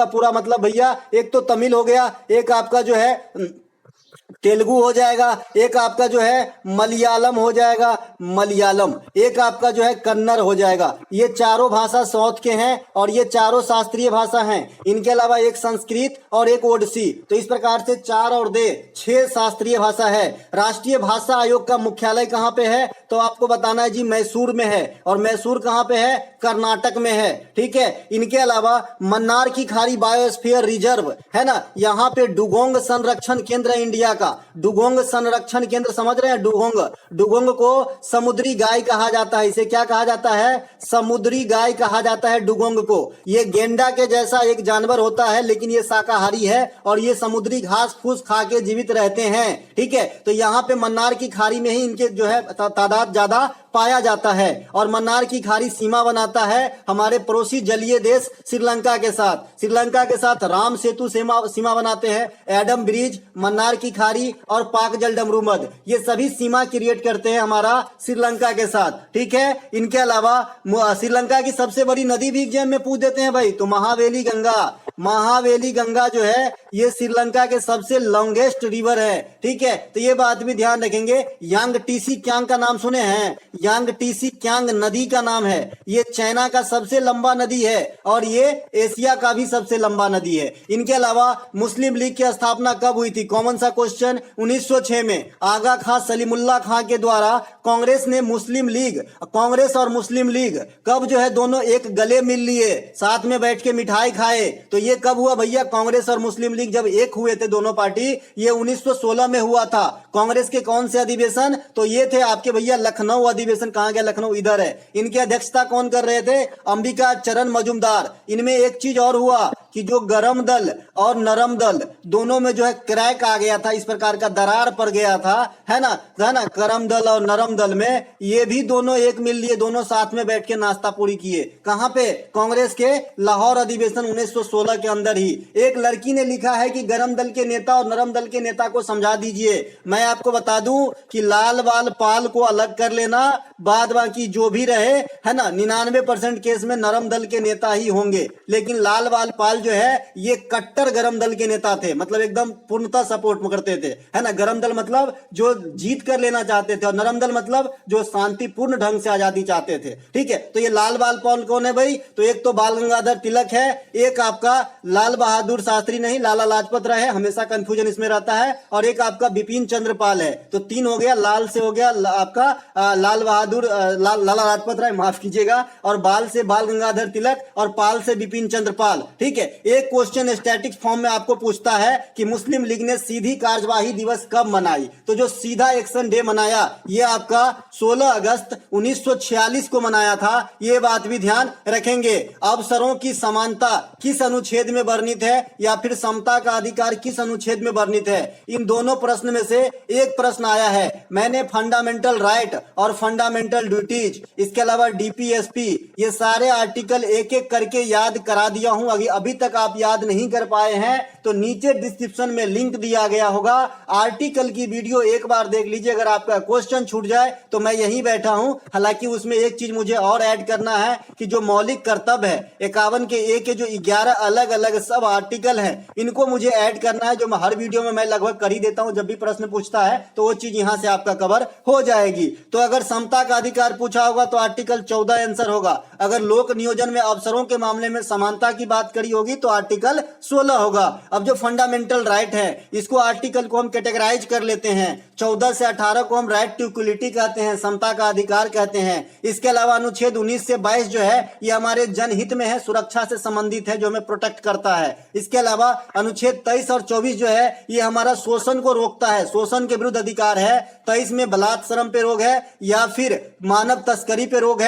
पूरा मतलब भैया एक तो तमिल हो गया, एक आपका जो है तेलुगु हो जाएगा, एक आपका जो है मलयालम हो जाएगा, एक आपका जो है कन्नड़ हो जाएगा। ये चारों भाषा साउथ के हैं और ये चारों शास्त्रीय भाषा हैं। इनके अलावा एक संस्कृत और एक ओडिसी, तो इस प्रकार से 4 और 2 6 शास्त्रीय भाषा है। राष्ट्रीय भाषा आयोग का मुख्यालय कहाँ पे है, तो आपको बताना है जी मैसूर में है। और मैसूर कहाँ पे है, कर्नाटक में है, ठीक है। इनके अलावा मन्नार की खाड़ी बायोस्फीयर रिजर्व है ना, यहाँ पे डुगोंग संरक्षण केंद्र इंडिया का, डुगोंग संरक्षण केंद्र, समझ रहे हैं। डुगोंग को समुद्री गाय कहा जाता है। इसे क्या कहा जाता है, समुद्री गाय कहा जाता है डुगोंग को। ये गेंडा के जैसा एक जानवर होता है, लेकिन ये शाकाहारी है और ये समुद्री घास फूस खा के जीवित रहते हैं, ठीक है। तो यहाँ पे मन्नार की खाड़ी में ही इनके जो है तादाद ज्यादा पाया जाता है। और मन्नार की खाड़ी सीमा बनाता है हमारे पड़ोसी जलीय देश श्रीलंका के साथ राम सेतु सीमा बनाते हैं। एडम ब्रिज, मन्नार की खाड़ी और पाक जल डमरूमद, ये सभी सीमा क्रिएट करते हैं हमारा श्रीलंका के साथ, ठीक है। इनके अलावा श्रीलंका की सबसे बड़ी नदी भी एग्जाम में पूछ देते हैं भाई, तो महावेली गंगा जो है ये श्रीलंका के सबसे लॉन्गेस्ट रिवर है, ठीक है। तो ये बात भी ध्यान रखेंगे। यांग टीसी क्यांग का नाम सुने हैं, यांग टीसी क्यांग नदी का नाम है। ये चाइना का सबसे लंबा नदी है और ये एशिया का भी सबसे लंबा नदी है। इनके अलावा मुस्लिम लीग की स्थापना कब हुई थी, कॉमन सा क्वेश्चन, 1906 में आगा खां सलीमुल्लाह खां के द्वारा कांग्रेस और मुस्लिम लीग कब जो है दोनों एक गले मिल लिए, साथ में बैठ के मिठाई खाए, तो ये कब हुआ भैया, कांग्रेस और मुस्लिम लीग जब एक हुए थे दोनों पार्टी, ये 1916 में हुआ था। कांग्रेस के कौन से अधिवेशन, तो ये थे आपके भैया लखनऊ अधिवेशन। कहां गया, लखनऊ इधर है। इनकी अध्यक्षता कौन कर रहे थे, अंबिका चरण मजूमदार। इनमें एक चीज और हुआ कि जो गरम दल और नरम दल दोनों में जो है क्रैक आ गया था, इस प्रकार का दरार पड़ गया था, है ना। गरम दल और नरम दल में ये भी दोनों एक मिल लिए, दोनों साथ में बैठ के नाश्ता पूरी किए। कहां पे, कांग्रेस के लाहौर अधिवेशन 1916 के अंदर ही। एक लड़की ने लिखा है कि गरम दल के नेता और नरम दल के नेता को समझा दीजिए। मैं आपको बता दूं कि लाल वाल पाल को अलग कर लेना, बाद बाकी जो भी रहे, है ना, 99% केस में नरम दल के नेता ही होंगे। लेकिन लाल वाल पाल जो है ये कट्टर गरम दल के नेता थे, मतलब एकदम पूर्णतः सपोर्ट करते थे, है ना। गरम दल मतलब जो जीत कर लेना चाहते थे और नरम दल मतलब जो शांतिपूर्ण ढंग से आजादी चाहते थे, ठीक है। तो ये लाल वाल पाल कौन है भाई, तो एक तो बाल गंगाधर तिलक है, एक आपका लाल बहादुर शास्त्री नहीं लाला लाजपत राय है, हमेशा कंफ्यूजन इसमें रहता है, और एक आपका बिपिन चंद्र पाल है। तो 3 हो गया, लाल से हो गया आपका लाल बहादुर लाला लाजपत राय, माफ कीजिएगा, और बाल से बाल गंगाधर तिलक और पाल से बिपिन चंद्र पाल, ठीक है। एक क्वेश्चन स्टैटिक फॉर्म में आपको पूछता है कि मुस्लिम लीग ने सीधी कार्यवाही दिवस कब मनाई, तो जो सीधा एक्शन डे मनाया ये आपका 16 अगस्त 1946 को मनाया था। ये बात भी ध्यान रखेंगे। अवसरों की समानता किस अनुच्छेद में वर्णित है या फिर समता का अधिकार किस अनुच्छेद में वर्णित है, इन दोनों प्रश्न में से एक प्रश्न आया है। मैंने फंडामेंटल राइट और फंडामेंटल ड्यूटीज, इसके अलावा डीपीएसपी, ये सारे आर्टिकल एक एक करके याद करा दिया हूं। अभी तक आप याद नहीं कर पाए हैं तो नीचे डिस्क्रिप्शन में लिंक दिया गया होगा, आर्टिकल की वीडियो एक बार देख लीजिए। अगर आपका क्वेश्चन छूट जाए तो मैं यहीं बैठा हूं। हालांकि उसमें एक चीज मुझे और ऐड करना है कि जो मौलिक कर्तव्य है 51 के ए के जो 11 अलग अलग सब आर्टिकल हैं, इनको मुझे ऐड करना है, जो हर वीडियो में मैं लगभग कर ही देता हूं। जब भी प्रश्न पूछता है तो वो चीज यहां से आपका कवर हो जाएगी। तो अगर समता का अधिकार पूछा होगा तो आर्टिकल 14 आंसर होगा। अगर लोक नियोजन में अवसरों के मामले में समानता की बात करी होगी तो आर्टिकल 16 होगा। अब जो फंडामेंटल राइट है इसको आर्टिकल को हम कैटेगराइज कर लेते हैं। 14 से 18 को हम राइट टू इक्वलिटी कहते हैं, समता का अधिकार कहते हैं। इसके अलावा अनुच्छेद 19 से 22 जो है ये हमारे जनहित में है, सुरक्षा से संबंधित है, जो हमें प्रोटेक्ट करता है। इसके अलावा अनुच्छेद 23 और 24 जो है ये हमारा शोषण को रोकता है, शोषण के विरुद्ध अधिकार है। 23 में बलात् श्रम पे रोक है या फिर मानव तस्करी पे रोक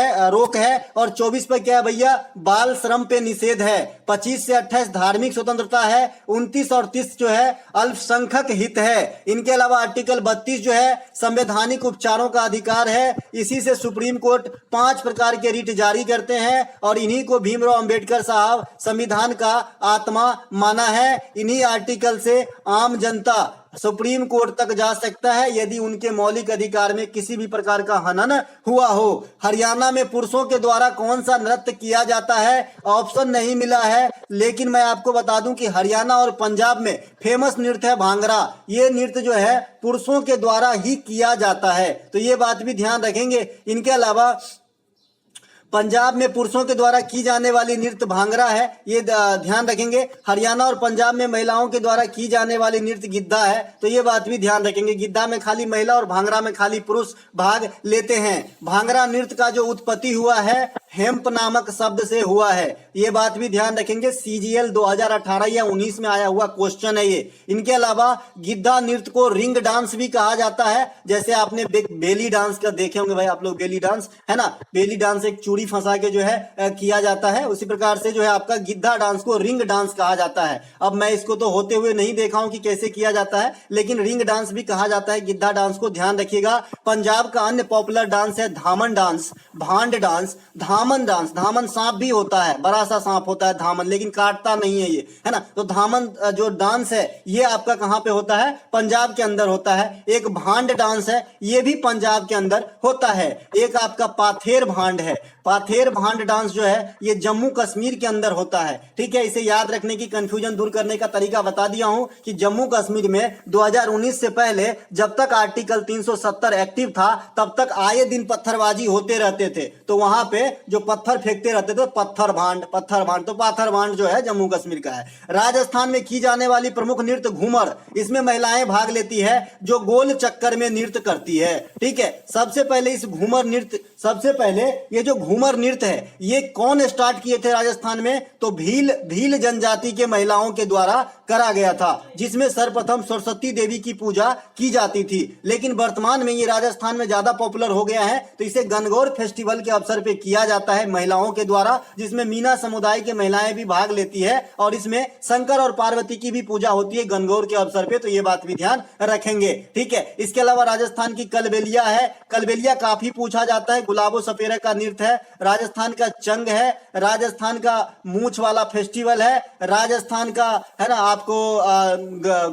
है और 24 पे क्या है भैया, बाल श्रम पे निषेध है। 25 से 28 धार्मिक स्वतंत्रता है। 29 और 30 जो है अल्पसंख्यक हित है। इनके अलावा आर्टिकल 32 जो है संवैधानिक उपचारों का अधिकार है। इसी से सुप्रीम कोर्ट 5 प्रकार के रिट जारी करते हैं और इन्हीं को भीमराव अंबेडकर साहब संविधान का आत्मा माना है। इन्हीं आर्टिकल से आम जनता सुप्रीम कोर्ट तक जा सकता है यदि उनके मौलिक अधिकार में किसी भी प्रकार का हनन हुआ हो। हरियाणा में पुरुषों के द्वारा कौन सा नृत्य किया जाता है, ऑप्शन नहीं मिला है, लेकिन मैं आपको बता दूं कि हरियाणा और पंजाब में फेमस नृत्य है भांगड़ा। ये नृत्य जो है पुरुषों के द्वारा ही किया जाता है, तो ये बात भी ध्यान रखेंगे। इनके अलावा पंजाब में पुरुषों के द्वारा की जाने वाली नृत्य भांगड़ा है, ये ध्यान रखेंगे। हरियाणा और पंजाब में महिलाओं के द्वारा की जाने वाली नृत्य गिद्धा है, तो ये बात भी ध्यान रखेंगे। गिद्धा में खाली महिला और भांगड़ा में खाली पुरुष भाग लेते हैं। भांगड़ा नृत्य का जो उत्पत्ति हुआ है हेम्प नामक शब्द से हुआ है, ये बात भी ध्यान रखेंगे। सीजीएल 2018 या 19 में आया हुआ क्वेश्चन है ये। इनके अलावा गिद्धा नृत्य को रिंग डांस भी कहा जाता है। जैसे आपने बेली डांस का देखे होंगे भाई आप लोग, बेली डांस है ना, बेली डांस एक चूड़ी फंसा के जो है किया जाता है, उसी प्रकार से जो है आपका गिद्धा डांस को रिंग डांस कहा जाता है। अब मैं इसको तो होते हुए नहीं देखा हूं कि कैसे किया जाता है, लेकिन रिंग डांस भी कहा जाता है गिद्धा डांस को, ध्यान रखिएगा। पंजाब का अन्य पॉपुलर डांस है धामन डांस, भांड डांस, धामन डांस। धामन सांप भी होता है, बड़ा सा सांप होता है धामन, लेकिन काटता नहीं है ये, है ना। तो धामन जो डांस है ये आपका कहां पे होता है, पंजाब के अंदर होता है। एक भांड डांस है, ये भी पंजाब के अंदर होता है। एक आपका पाथेर भांड है, पाथेर भांड डांस जो है ये जम्मू कश्मीर के अंदर होता है। ठीक है, इसे याद रखने की, कंफ्यूजन दूर करने का तरीका बता दिया हूं कि जम्मू कश्मीर में 2019 से पहले जब तक आर्टिकल 370 एक्टिव था तब तक आए दिन पत्थरबाजी होते रहते थे, तो वहां पे जो पत्थर फेंकते रहते थे पत्थर भांड, तो पाथर भांड जो है जम्मू कश्मीर का है। राजस्थान में की जाने वाली प्रमुख नृत्य घूमर, इसमें महिलाएं भाग लेती है जो गोल चक्कर में नृत्य करती है। ठीक है, सबसे पहले इस घूमर नृत्य, सबसे पहले ये जो घूमर नृत्य है ये कौन स्टार्ट किए थे राजस्थान में, तो भील जनजाति के महिलाओं के द्वारा करा गया था, जिसमें सर्वप्रथम सरस्वती देवी की पूजा की जाती थी। लेकिन वर्तमान में ये राजस्थान में ज्यादा पॉपुलर हो गया है, तो इसे गणगौर फेस्टिवल के अवसर पे किया जाता है महिलाओं के द्वारा, जिसमें मीना समुदाय के महिलाएं भी भाग लेती है और इसमें शंकर और पार्वती की भी पूजा होती है गणगौर के अवसर पे, तो ये बात भी ध्यान रखेंगे। ठीक है, इसके अलावा राजस्थान की कलबेलिया है, कलबेलिया काफी पूछा जाता है, गुलाबो सपेरा का नृत्य है। राजस्थान का चंग है, राजस्थान का मूछ वाला फेस्टिवल है, राजस्थान का है ना आपको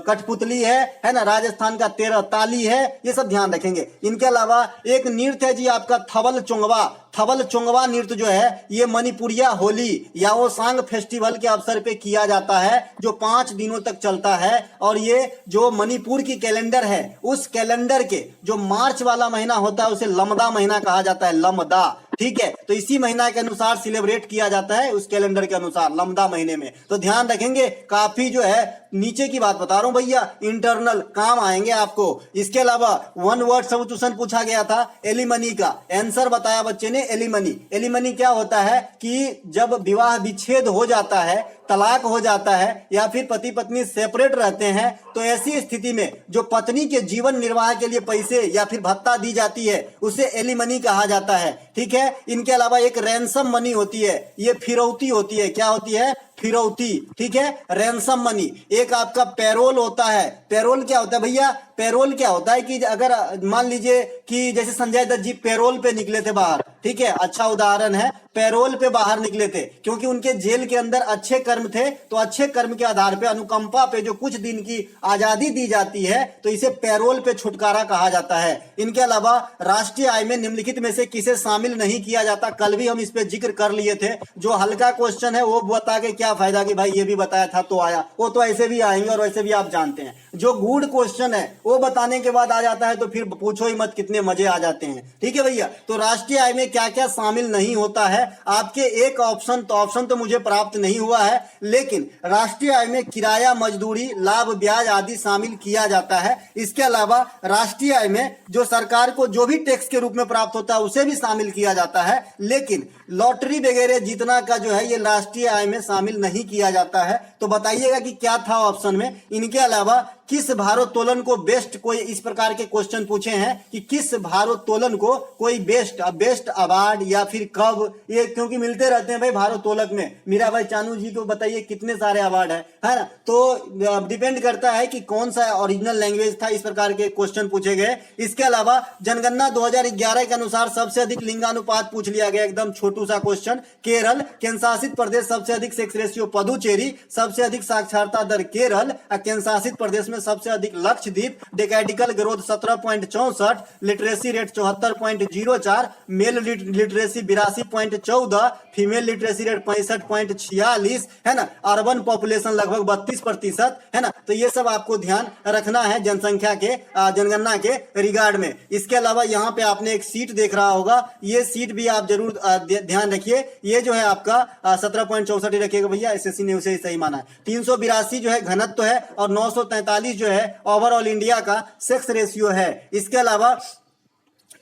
कठपुतली है ना, राजस्थान का 13 ताली है, ये सब ध्यान रखेंगे। इनके अलावा एक नृत्य है जी आपका थवल चोंगवा नृत्य जो है ये मणिपुरिया होली या वो सांग फेस्टिवल के अवसर पे किया जाता है, जो 5 दिनों तक चलता है। और ये जो मणिपुर की कैलेंडर है उस कैलेंडर के जो मार्च वाला महीना होता है उसे लमदा महीना कहा जाता है, लमदा। ठीक है, तो इसी महीना के अनुसार सेलिब्रेट किया जाता है, उस कैलेंडर के अनुसार लमदा महीने में, तो ध्यान रखेंगे। काफी जो है नीचे की बात बता रहा हूं भैया, इंटरनल काम आएंगे आपको। इसके अलावा वन वर्ड सब्स्टिट्यूशन पूछा गया था एलिमनी का, आंसर बताया बच्चे ने एलिमनी। एलिमनी क्या होता है कि जब विवाह विच्छेद हो जाता है तलाक हो जाता है या फिर पति पत्नी सेपरेट रहते हैं तो ऐसी स्थिति में जो पत्नी के जीवन निर्वाह के लिए पैसे या फिर भत्ता दी जाती है उसे एलिमनी कहा जाता है। ठीक है, इनके अलावा एक रैंसम मनी होती है, ये फिरौती होती है। क्या होती है? फिरौती। ठीक है, रैंसम मनी। एक आपका पैरोल होता है। पैरोल क्या होता है भैया? पैरोल क्या होता है कि अगर मान लीजिए कि जैसे संजय दत्त जी पैरोल पे निकले थे बाहर, ठीक है, अच्छा उदाहरण है, पैरोल पे बाहर निकले थे क्योंकि उनके जेल के अंदर अच्छे कर्म थे, तो अच्छे कर्म के आधार पे अनुकंपा पे जो कुछ दिन की आजादी दी जाती है तो इसे पैरोल पे छुटकारा कहा जाता है। इनके अलावा राष्ट्रीय आय में निम्नलिखित में से किसे शामिल नहीं किया जाता? कल भी हम इस पे जिक्र कर लिए थे। जो हल्का क्वेश्चन है वो बता के क्या फायदा कि भाई ये भी बताया था तो आया, वो तो ऐसे भी आएंगे और वैसे भी आप जानते हैं। जो गूढ़ क्वेश्चन है वो बताने के बाद आ जाता है तो फिर पूछो ही मत, कितने मजे आ जाते हैं। ठीक है भैया, तो राष्ट्रीय आय में क्या क्या शामिल नहीं होता है? आपके एक ऑप्शन तो मुझे प्राप्त नहीं हुआ है, लेकिन राष्ट्रीय आय में किराया, मजदूरी, लाभ, ब्याज आदि शामिल किया जाता है। इसके अलावा राष्ट्रीय आय में जो सरकार को जो भी टैक्स के रूप में प्राप्त होता है उसे भी शामिल किया जाता है, लेकिन लॉटरी वगैरह जीतना का जो है ये राष्ट्रीय आय में शामिल नहीं किया जाता है। तो बताइएगा कि क्या था ऑप्शन में। इनके अलावा किस भारोत्तोलन को बेस्ट, कोई इस प्रकार के क्वेश्चन पूछे हैं कि किस भारोत्तोलन को कोई बेस्ट अवार्ड या फिर कब, ये क्योंकि मिलते रहते हैं भाई भारोत्तोलक में। मीरा भाई चानू जी को बताइए कितने सारे अवार्ड है ना। तो डिपेंड करता है कि कौन सा ओरिजिनल लैंग्वेज था, इस प्रकार के क्वेश्चन पूछे गए। इसके अलावा जनगणना 2011 के अनुसार सबसे अधिक लिंगानुपात पूछ लिया गया, एकदम छोटू सा क्वेश्चन। केरल, केंद्र शासित प्रदेश सबसे अधिक सेक्स रेशियो पुदुचेरी, सबसे अधिक साक्षरता दर केरल, केंद्र शासित प्रदेश में सबसे अधिक Lakshadweep, decadal growth 17.64, literacy rate 74.04, male literacy 82.14, female literacy rate 65.46 है ना, अर्बन पॉपुलेशन लगभग 32% है ना। तो ये सब आपको ध्यान रखना है जनसंख्या के जनगणना के रिगार्ड में। इसके अलावा यहाँ पे आपने एक सीट देख रहा होगा, ये सीट भी आप जरूर ध्यान रखिए। ये जो है आपका 17.64 रखिएगा भैया, एसएससी ने उसे सही माना है। 382 जो है घनत्व है और 943 जो है ओवरऑल इंडिया का सेक्स रेशियो है। इसके अलावा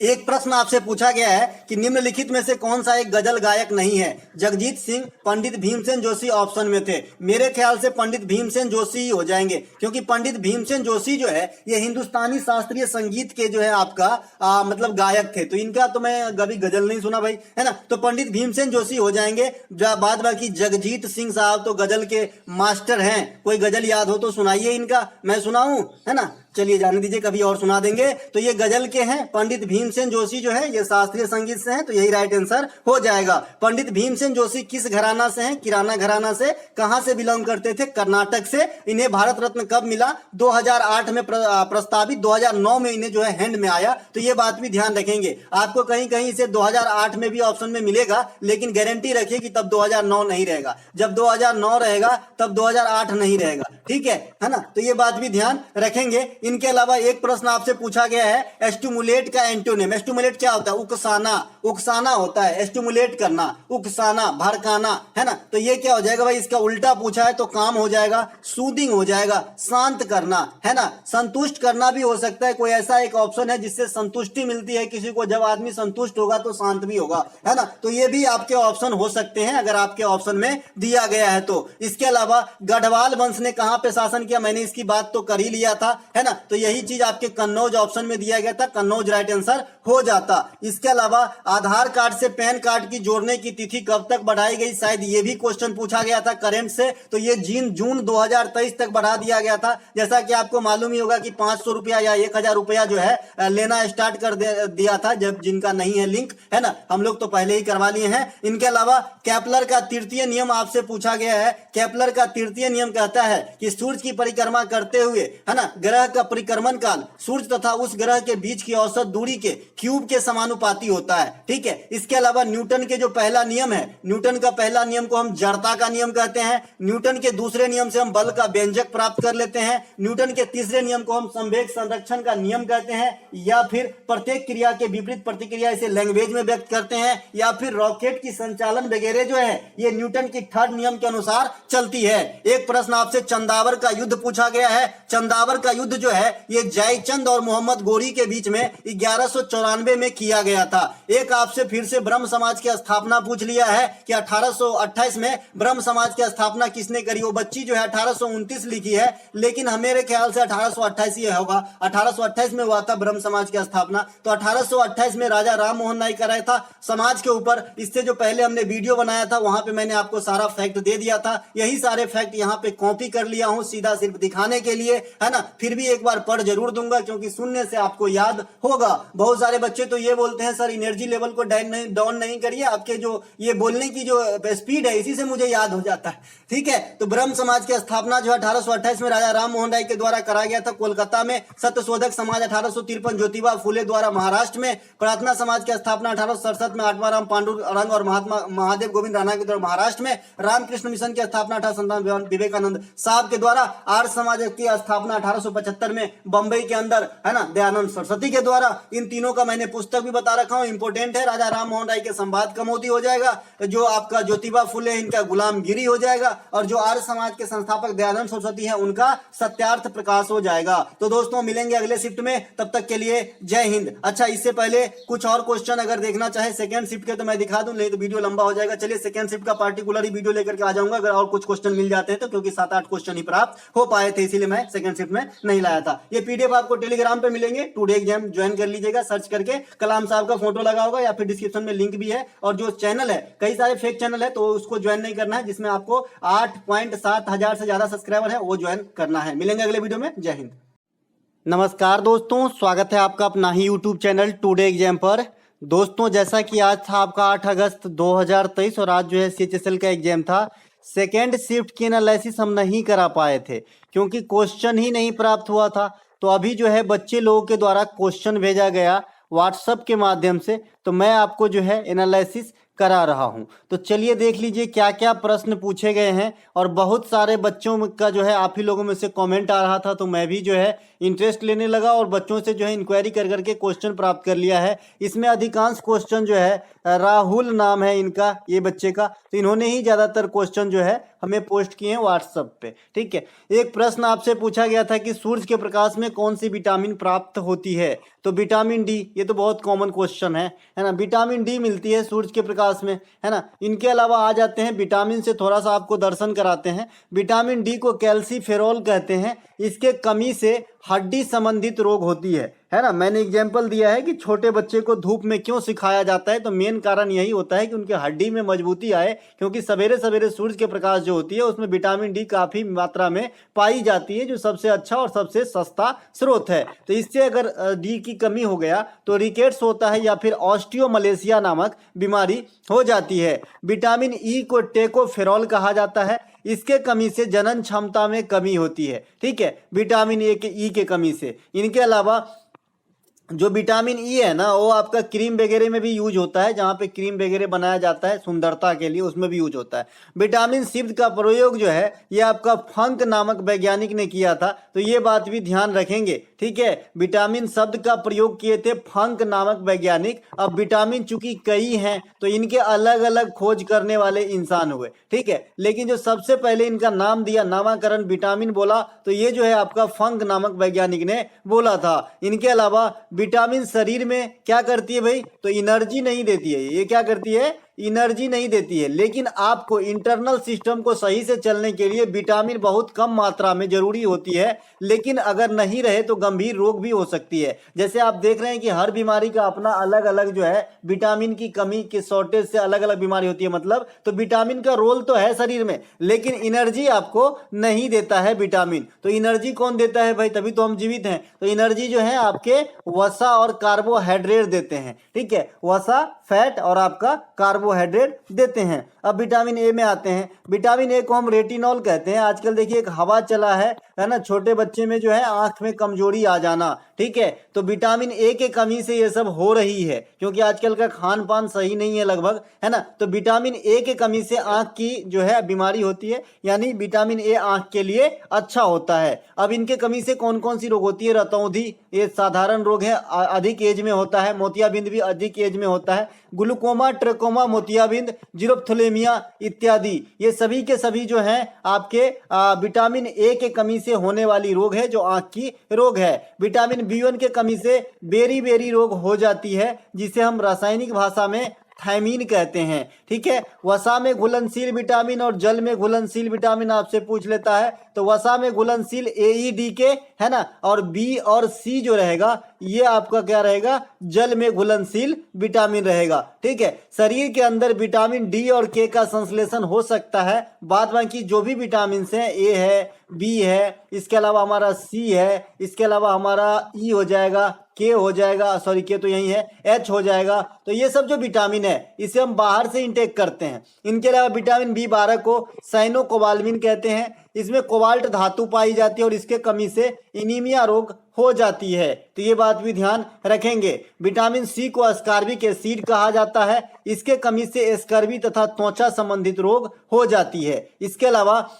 एक प्रश्न आपसे पूछा गया है कि निम्नलिखित में से कौन सा एक गजल गायक नहीं है? जगजीत सिंह, पंडित भीमसेन जोशी ऑप्शन में थे। मेरे ख्याल से पंडित भीमसेन जोशी ही हो जाएंगे, क्योंकि पंडित भीमसेन जोशी जो है ये हिंदुस्तानी शास्त्रीय संगीत के जो है आपका मतलब गायक थे। तो इनका तो मैं कभी गजल नहीं सुना भाई, है ना। तो पंडित भीमसेन जोशी हो जाएंगे। बाद बाकी जगजीत सिंह साहब तो गजल के मास्टर हैं। कोई गजल याद हो तो सुनाइए इनका, मैं सुनाऊं, है ना। चलिए जाने दीजिए, कभी और सुना देंगे। तो ये गजल के हैं, पंडित भीमसेन जोशी जो है ये शास्त्रीय संगीत से हैं, तो यही राइट आंसर हो जाएगा। पंडित भीमसेन जोशी किस घराना से हैं? किराना घराना से। कहां से बिलोंग करते थे? कर्नाटक से। इन्हें भारत रत्न कब मिला? 2008 में प्रस्तावित, 2009 में इन्हें जो है हैंड में आया। तो ये बात भी ध्यान रखेंगे। आपको कहीं कहीं इसे 2008 में भी ऑप्शन में मिलेगा, लेकिन गारंटी रखिए कि तब 2009 नहीं रहेगा। जब 2009 रहेगा तब 2008 नहीं रहेगा, ठीक है ना। तो ये बात भी ध्यान रखेंगे। इनके अलावा एक प्रश्न आपसे पूछा गया है, एस्टिमुलेट का एंटोनिम। एस्टिमुलेट क्या होता है? उकसाना। उकसाना होता है, एस्टिमुलेट करना, उकसाना, भड़काना, है ना। तो ये क्या हो जाएगा भाई? इसका उल्टा पूछा है तो काम हो जाएगा सूदिंग हो जाएगा, शांत करना, है ना। संतुष्ट करना भी हो सकता है, कोई ऐसा एक ऑप्शन है जिससे संतुष्टि मिलती है किसी को। जब आदमी संतुष्ट होगा तो शांत भी होगा, है ना। तो ये भी आपके ऑप्शन हो सकते हैं अगर आपके ऑप्शन में दिया गया है तो। इसके अलावा गढ़वाल वंश ने कहां पे शासन किया? मैंने इसकी बात तो कर ही लिया था, है ना। तो यही चीज आपके कन्नौज ऑप्शन में दिया गया था, कन्नौज राइट आंसर हो जाता। इसके अलावा आधार कार्ड से पैन कार्ड की जोड़ने की तिथि कब तक बढ़ाई गई? शायद ये भी क्वेश्चन पूछा गया था करंट से। तो ये जून 2023 तक बढ़ा दिया गया था। जैसा कि आपको मालूम ही होगा कि 500 रुपया या 1000 रुपया जो है लेना स्टार्ट कर दिया था, जब जिनका नहीं है लिंक, है ना। हम लोग तो पहले ही करवा लिए हैं। इनके अलावा केपलर का तृतीय नियम आपसे पूछा गया है। केपलर का तृतीय नियम कहता है कि सूर्य की परिक्रमा करते हुए, है ना, ग्रह का परिक्रमण काल सूर्य तथा उस ग्रह के बीच की औसत दूरी के क्यूब के समानुपाती होता है, ठीक है। इसके अलावा न्यूटन के जो पहला नियम है, न्यूटन का पहला नियम को हम जड़ता का नियम कहते हैं। न्यूटन के दूसरे नियम से हम बल का व्यंजक प्राप्त कर लेते हैं। न्यूटन के तीसरे नियम को हम संवेग संरक्षण का नियम कहते हैं, या फिर प्रत्येक क्रिया के विपरीत प्रतिक्रिया इसे लैंग्वेज में व्यक्त करते हैं, या फिर रॉकेट की संचालन वगैरह जो है ये न्यूटन की थर्ड नियम के अनुसार चलती है। एक प्रश्न आपसे चंदावर का युद्ध पूछा गया है। चंदावर का युद्ध जो है ये जयचंद और मोहम्मद गोरी के बीच में 1194 में किया गया था। एक आपसे फिर से ब्रह्म समाज की स्थापना पूछ लिया है कि 1828 में ब्रह्म समाज की स्थापना किसने करी। वो बच्ची जो है 1829 लिखी है, लेकिन मेरे ख्याल से 1828 ही होगा। 1828 में हुआ था ब्रह्म समाज की स्थापना। तो 1828 में राजा राम मोहन राय कराया था समाज के ऊपर। इससे जो पहले हमने वीडियो बनाया था वहां पे मैंने आपको सारा फैक्ट दे दिया था। यही सारे फैक्ट यहाँ पे कॉपी कर लिया हूं सीधा सिर्फ दिखाने के लिए, है ना। फिर भी एक बार पढ़ जरूर दूंगा क्योंकि सुनने से आपको याद होगा। बहुत सारे बच्चे तो ये बोलते हैं सर एनर्जी लेवल को डाउन नहीं करिए, आपके जो ये बोलने की जो स्पीड है इसी से मुझे याद हो जाता है। ठीक है, तो ब्रह्म समाज की स्थापना जो 1828 में राजा राम मोहन राय के द्वारा कराया गया था कोलकाता में। सत्यशोधक समाज 1853 ज्योतिबा फुले द्वारा महाराष्ट्र में। प्रार्थना समाज की स्थापना 1867 में आत्मा राम पांडुरंग और महात्मा महादेव गोविंद राणा के द्वारा महाराष्ट्र में। रामकृष्ण मिशन की स्थापना 1857 विवेकानंद साहब के द्वारा। आर्य समाज की स्थापना 1875 में बंबई के अंदर, है ना, दयानंद सरस्वती के द्वारा। इन तीनों का मैंने पुस्तक भी बता रखा हूं, इंपोर्टेंट है। राजा राम मोहन राय के संवाद कमोदी हो जाएगा, जो आपका ज्योतिबा फुले इनका गुलामगिरी हो जाएगा, और जो आर्य समाज के संस्थापक दयानंद सरस्वती है उनका सत्यार्थ प्रकाश हो जाएगा। तो दोस्तों मिलेंगे अगले शिफ्ट में, तब तक के लिए जय हिंद। अच्छा, इससे पहले कुछ और क्वेश्चन अगर देखना चाहे सेकंड शिफ्ट के तो मैं दिखा दूं, नहीं तो वीडियो लंबा हो जाएगा। चलिए सेकंड शिफ्ट का पार्टिकुलर ही वीडियो लेकर के आ जाऊंगा अगर और कुछ क्वेश्चन मिल जाते हैं तो, क्योंकि 7-8 क्वेश्चन ही प्राप्त हो पाए थे, इसीलिए मैं सेकंड शिफ्ट में नहीं लाया था। ये पीडीएफ आपको टेलीग्राम पे मिलेंगे, टुडे एग्जाम ज्वाइन कर लीजिएगा, सर्च करके कलाम साहब का फोटो लगा होगा या फिर डिस्क्रिप्शन में लिंक भी है। और जो चैनल है, कई सारे फेक चैनल है तो उसको ज्वाइन नहीं करना है, जिसमें आपको 8.7 हजार से ज्यादा सब्सक्राइबर है वो ज्वाइन करना है। मिलेंगे अगले वीडियो में, जय हिंद। नमस्कार दोस्तों, स्वागत है आपका अपना ही यूट्यूब चैनल टुडे एग्जाम पर। दोस्तों जैसा कि आज था आपका 8 अगस्त 2023 और आज जो है सीएचएसएल का एग्जाम था। सेकेंड शिफ्ट की एनालिसिस हम नहीं करा पाए थे क्योंकि क्वेश्चन ही नहीं प्राप्त हुआ था। तो अभी जो है बच्चे लोगों के द्वारा क्वेश्चन भेजा गया व्हाट्सएप के माध्यम से, तो मैं आपको जो है एनालिसिस करा रहा हूं। तो चलिए देख लीजिए क्या क्या प्रश्न पूछे गए हैं। और बहुत सारे बच्चों का जो है आप ही लोगों में से कमेंट आ रहा था, तो मैं भी जो है इंटरेस्ट लेने लगा और बच्चों से जो है इंक्वायरी कर करके क्वेश्चन प्राप्त कर लिया है। इसमें अधिकांश क्वेश्चन जो है, राहुल नाम है इनका, ये बच्चे का, तो इन्होंने ही ज़्यादातर क्वेश्चन जो है हमें पोस्ट किए हैं व्हाट्सएप पे। ठीक है, एक प्रश्न आपसे पूछा गया था कि सूरज के प्रकाश में कौन सी विटामिन प्राप्त होती है, तो विटामिन डी, ये तो बहुत कॉमन क्वेश्चन है ना। विटामिन डी मिलती है सूरज के प्रकाश में, है ना। इनके अलावा आ जाते हैं विटामिन से, थोड़ा सा आपको दर्शन कराते हैं। विटामिन डी को कैल्सीफेरोल कहते हैं। इसके कमी से हड्डी संबंधित रोग होती है ना। मैंने एग्जाम्पल दिया है कि छोटे बच्चे को धूप में क्यों सिखाया जाता है, तो मेन कारण यही होता है कि उनके हड्डी में मजबूती आए, क्योंकि सवेरे सवेरे सूरज के प्रकाश जो होती है उसमें विटामिन डी काफी मात्रा में पाई जाती है, जो सबसे अच्छा और सबसे सस्ता स्रोत है। तो इससे अगर डी की कमी हो गया तो रिकेट्स होता है या फिर ऑस्टियोमलेशिया नामक बीमारी हो जाती है। विटामिन ई को टेकोफेरॉल कहा जाता है। इसके कमी से जनन क्षमता में कमी होती है। ठीक है, विटामिन ई के कमी से। इनके अलावा जो विटामिन ई है ना, वो आपका क्रीम वगैरह में भी यूज होता है, जहाँ पे क्रीम वगैरह बनाया जाता है सुंदरता के लिए, उसमें भी यूज होता है। विटामिन शब्द का प्रयोग जो है ये आपका फंक नामक वैज्ञानिक ने किया था, तो ये बात भी ध्यान रखेंगे। ठीक है, विटामिन शब्द का प्रयोग किए थे फंक नामक वैज्ञानिक। अब विटामिन चूंकि कई हैं तो इनके अलग अलग खोज करने वाले इंसान हुए। ठीक है, लेकिन जो सबसे पहले इनका नाम दिया, नामकरण विटामिन बोला, तो ये जो है आपका फंक नामक वैज्ञानिक ने बोला था। इनके अलावा विटामिन शरीर में क्या करती है भाई, तो एनर्जी नहीं देती है। ये क्या करती है, एनर्जी नहीं देती है, लेकिन आपको इंटरनल सिस्टम को सही से चलने के लिए विटामिन बहुत कम मात्रा में जरूरी होती है। लेकिन अगर नहीं रहे तो गंभीर रोग भी हो सकती है। जैसे आप देख रहे हैं कि हर बीमारी का अपना अलग अलग जो है विटामिन की कमी के शॉर्टेज से अलग अलग बीमारी होती है। मतलब तो विटामिन का रोल तो है शरीर में, लेकिन एनर्जी आपको नहीं देता है विटामिन। तो एनर्जी कौन देता है भाई, तभी तो हम जीवित हैं। तो एनर्जी जो है आपके वसा और कार्बोहाइड्रेट देते हैं। ठीक है, वसा, फैट और आपका कार्बोहाइड्रेट देते हैं। अब विटामिन ए में आते हैं। विटामिन ए को हम रेटिनॉल कहते हैं। आजकल देखिए एक हवा चला है ना, छोटे बच्चे में जो है आंख में कमजोरी आ जाना। ठीक है, तो विटामिन ए के कमी से ये सब हो रही है, क्योंकि आजकल का खान पान सही नहीं है लगभग, है ना। तो विटामिन ए के कमी से आंख की जो है बीमारी होती है, यानी विटामिन ए आंख के लिए अच्छा होता है। अब इनके कमी से कौन कौन सी रोग होती है, रतौंधी, ये साधारण रोग है, अधिक एज में होता है। मोतियाबिंद भी अधिक एज में होता है। ग्लूकोमा, ट्रेकोमा, मोतियाबिंद, जीरोप्थोलेमिया इत्यादि, ये सभी के सभी जो हैं आपके विटामिन ए के कमी से होने वाली रोग है जो आंख की रोग है। विटामिन B1 के कमी से बेरी बेरी रोग हो जाती है, जिसे हम रासायनिक भाषा में थायमीन कहते हैं। ठीक है, वसा में घुलनशील विटामिन और जल में घुलनशील विटामिन आपसे पूछ लेता है, तो वसा में घुलनशील AEDK है ना, और B और C जो रहेगा ये आपका क्या रहेगा, जल में घुलनशील विटामिन रहेगा। ठीक है, शरीर के अंदर विटामिन D और K का संश्लेषण हो सकता है, बाद बाकी जो भी विटामिन हैं, A है, B है, इसके अलावा हमारा C है, इसके अलावा हमारा E हो जाएगा, K हो जाएगा, सॉरी K तो यही है, H हो जाएगा। तो ये सब जो विटामिन है इसे हम बाहर से इंटेक करते हैं। इनके अलावा विटामिन B12 को साइनोकोबाल्मिन कहते हैं, इसमें कोबाल्ट धातु पाई जाती है और इसके कमी से इनीमिया रोग हो जाती है, तो ये बात भी ध्यान रखेंगे। विटामिन C को अस्कार्बिक एसिड कहा जाता है, इसके कमी से स्कर्वी तथा त्वचा संबंधित रोग हो जाती है। इसके अलावा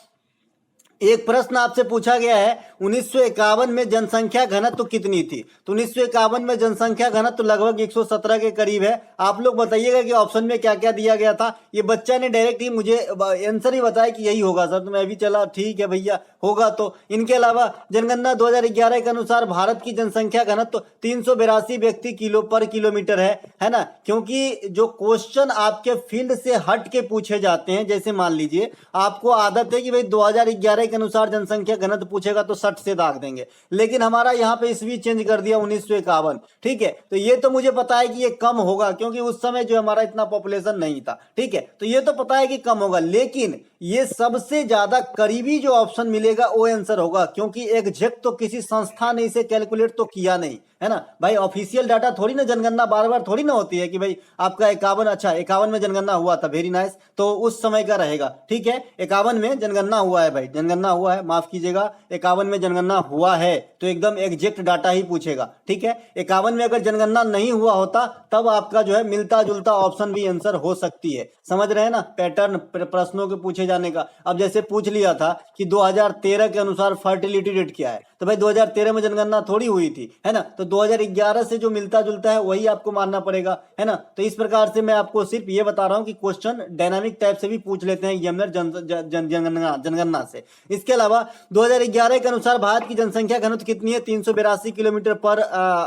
एक प्रश्न आपसे पूछा गया है, 1951 में जनसंख्या घनत्व कितनी थी? तो 1951 में जनसंख्या घनत्व लगभग 117 के करीब है। आप लोग बताइएगा कि ऑप्शन में क्या क्या दिया गया था। ये बच्चा ने डायरेक्ट ही मुझे आंसर ही बताया कि यही होगा सर, तो मैं भी चला ठीक है भैया होगा। तो इनके अलावा जनगणना 2011 के अनुसार भारत की जनसंख्या घनत्व 382 व्यक्ति पर किलोमीटर है ना। क्योंकि जो क्वेश्चन आपके फील्ड से हट के पूछे जाते हैं, जैसे मान लीजिए आपको आदत है कि भाई 2011 के अनुसार जनसंख्या घनत्व पूछेगा तो 60 से दाग देंगे, लेकिन हमारा यहाँ पे ईस्वी चेंज कर दिया 1951। ठीक है, तो ये तो मुझे पता है कि ये कम होगा क्योंकि उस समय जो हमारा इतना पॉपुलेशन नहीं था। ठीक है, तो ये तो पता है कि कम होगा, लेकिन ये सबसे ज्यादा करीबी जो ऑप्शन मिलेगा वो आंसर होगा, क्योंकि एग्जैक्ट तो किसी संस्था ने इसे कैलकुलेट तो किया नहीं है ना भाई। ऑफिशियल डाटा थोड़ी ना, जनगणना बार बार थोड़ी ना होती है कि भाई आपका 51, अच्छा 51 में जनगणना हुआ था, वेरी नाइस, तो उस समय का रहेगा। ठीक है, 51 में जनगणना हुआ है भाई, जनगणना हुआ है, माफ कीजिएगा, 51 में जनगणना हुआ है तो एकदम एग्जैक्ट डाटा ही पूछेगा। ठीक है, 51 में अगर जनगणना नहीं हुआ होता तब आपका जो है मिलता जुलता ऑप्शन भी आंसर हो सकती है। समझ रहे हैं ना पैटर्न प्रश्नों के पूछे जाने का। अब जैसे पूछ लिया था कि 2013 के अनुसार फर्टिलिटी रेट क्या है, तो भाई 2013 में जनगणना थोड़ी हुई थी, है ना, तो 2011 से जो मिलता जुलता है वही आपको मानना पड़ेगा, है ना। तो इस प्रकार से मैं आपको सिर्फ ये बता रहा हूं कि क्वेश्चन डायनामिक टाइप से भी पूछ लेते हैं एग्जामिनर जनगणना से। इसके अलावा 2011 के अनुसार भारत की जनसंख्या घनत्व कितनी है? 382 किलोमीटर पर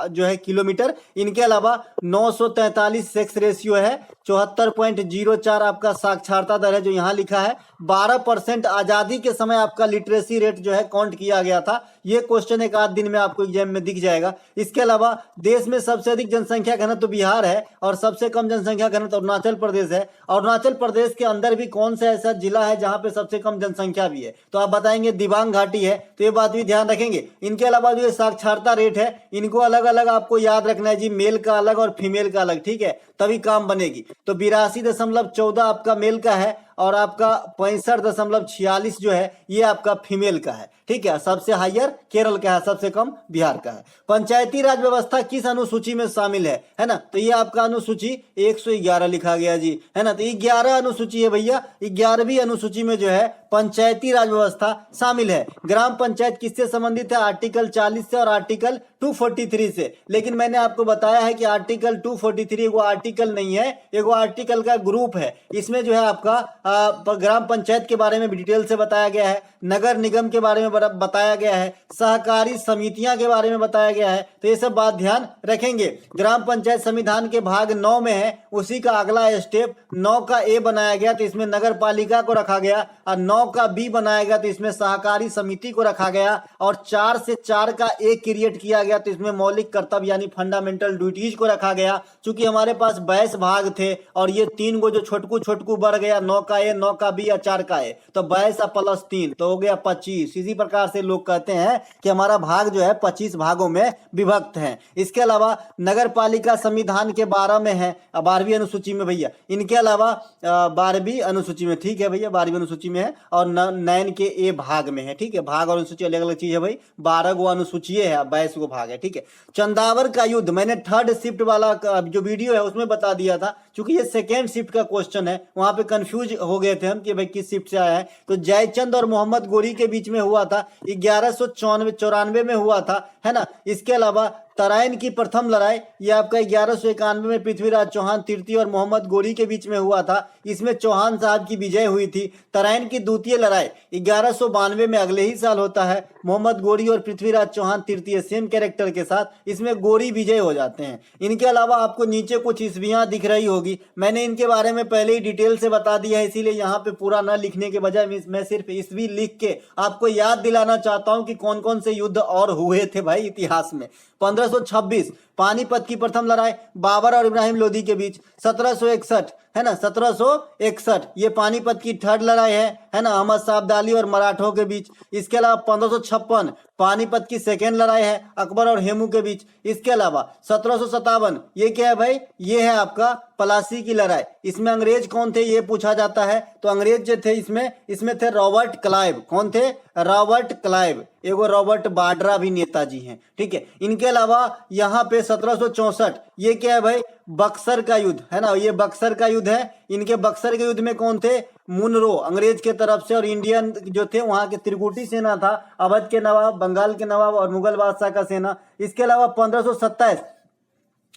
जो है किलोमीटर। इनके अलावा 943 सेक्स रेशियो है, 74.04 आपका साक्षरता दर है जो यहाँ लिखा है, 12% आजादी के समय आपका लिटरेसी रेट जो है काउंट किया गया था। ये क्वेश्चन एक आध दिन में आपको एग्जाम में दिख जाएगा। इसके अलावा देश में सबसे अधिक जनसंख्या घनत्व तो बिहार है और सबसे कम जनसंख्या घनत्व अरुणाचल प्रदेश है। अरुणाचल प्रदेश के अंदर भी कौन सा ऐसा जिला है जहां पे सबसे कम जनसंख्या भी है? तो आप बताएंगे दिबांग घाटी है, तो ये बात भी ध्यान रखेंगे। इनके अलावा जो साक्षरता रेट है इनको अलग अलग आपको याद रखना है जी, मेल का अलग और फीमेल का अलग, ठीक है, तभी काम बनेगी। तो 82.14 आपका मेल का है और आपका 65.46 जो है ये आपका फीमेल का है। ठीक है, सबसे हायर केरल का है, सबसे कम बिहार का है। पंचायती राज व्यवस्था किस अनुसूची में शामिल है ना, तो ये आपका अनुसूची 111 लिखा गया जी, है ना। तो 11 अनुसूची है भैया, 11वीं अनुसूची में जो है पंचायती राज व्यवस्था शामिल है। ग्राम पंचायत किससे संबंधित है? आर्टिकल 40 से और आर्टिकल 243 से। लेकिन मैंने आपको बताया है कि आर्टिकल 243 एगो आर्टिकल नहीं है, एगो आर्टिकल का ग्रुप है। इसमें जो है आपका ग्राम पंचायत के बारे में डिटेल से बताया गया है, नगर निगम के बारे में बताया गया है, सहकारी समितियां के बारे में बताया गया है। तो ये सब बात ध्यान रखेंगे। ग्राम पंचायत संविधान के भाग 9 में है, उसी का अगला स्टेप 9 का ए बनाया गया तो इसमें नगर पालिका को रखा गया, और 9 का बी बनाया गया तो इसमें सहकारी समिति को रखा गया, और 4 से 4 का ए क्रिएट किया गया तो इसमें मौलिक कर्तव्य यानी फंडामेंटल ड्यूटीज को रखा गया। चूंकि हमारे पास 22 भाग थे और ये 3 गो जो छोटकू बढ़ गया, 9 का ए, 9 का बी या 4 का ए, तो 22 प्लस 3 तो हो गया 25। इसी प्रकार से लोग कहते हैं कि हमारा भाग जो है 25 भागों में विभक्त है। इसके अलावा नगर पालिका संविधान के 12 में है, 12वीं अनुसूची में भैया। इनके अलावा 12वीं अनुसूची में, ठीक है भैया, 12वीं अनुसूची में है और 9 के ए भाग में है। ठीक है, भाग और अनुसूची अलग अलग चीज है भाई, 12 गो अनुसूची है, 22 गो भाग है। ठीक है, चंदावर का युद्ध मैंने थर्ड शिफ्ट वाला जो वीडियो है उसमें बता दिया था, क्योंकि ये सेकेंड शिफ्ट का क्वेश्चन है, वहां पे कंफ्यूज हो गए थे हम कि भाई किस शिफ्ट से आया है। तो जयचंद और मोहम्मद गोरी के बीच में हुआ था, 1194 में हुआ था, है ना। इसके अलावा तराइन की प्रथम लड़ाई ये आपका 1191 में पृथ्वीराज चौहान तृतीय और मोहम्मद गोरी के बीच में हुआ था। इसमें चौहान साहब की विजय हुई थी। तराइन की द्वितीय लड़ाई 1192 में अगले ही साल होता है। मोहम्मद गोरी और पृथ्वीराज चौहान तृतीय सेम कैरेक्टर के साथ, इसमें गोरी विजय हो जाते हैं। इनके अलावा आपको नीचे कुछ ईस्वियां दिख रही होगी, मैंने इनके बारे में पहले ही डिटेल से बता दिया है, इसीलिए यहाँ पे पूरा न लिखने के बजाय मैं सिर्फ ईस्वी लिख के आपको याद दिलाना चाहता हूँ कि कौन कौन से युद्ध और हुए थे भाई इतिहास में। 1526 पानीपत की प्रथम लड़ाई बाबर और इब्राहिम लोदी के बीच। 1761 है ना, 1761 ये पानीपत की थर्ड लड़ाई है ना, अहमद साहब अब्दाली और मराठों के बीच। इसके अलावा 1556 पानीपत की सेकेंड लड़ाई है अकबर और हेमू के बीच। इसके अलावा 1757 ये क्या है भाई, ये है आपका पलासी की लड़ाई। इसमें अंग्रेज कौन थे ये पूछा जाता है, तो अंग्रेज जो थे इसमें थे रॉबर्ट क्लाइव। कौन थे? Robert Clive. एगो रॉबर्ट बाड्रा भी नेताजी हैं, ठीक है। इनके अलावा यहाँ पे 1764 ये क्या है भाई, बक्सर का युद्ध है ना, ये बक्सर का युद्ध है। इनके बक्सर के युद्ध में कौन थे? मुनरो अंग्रेज के तरफ से, और इंडियन जो थे वहां के त्रिकुटी सेना था, अवध के नवाब, बंगाल के नवाब और मुगल बादशाह का सेना। इसके अलावा 1527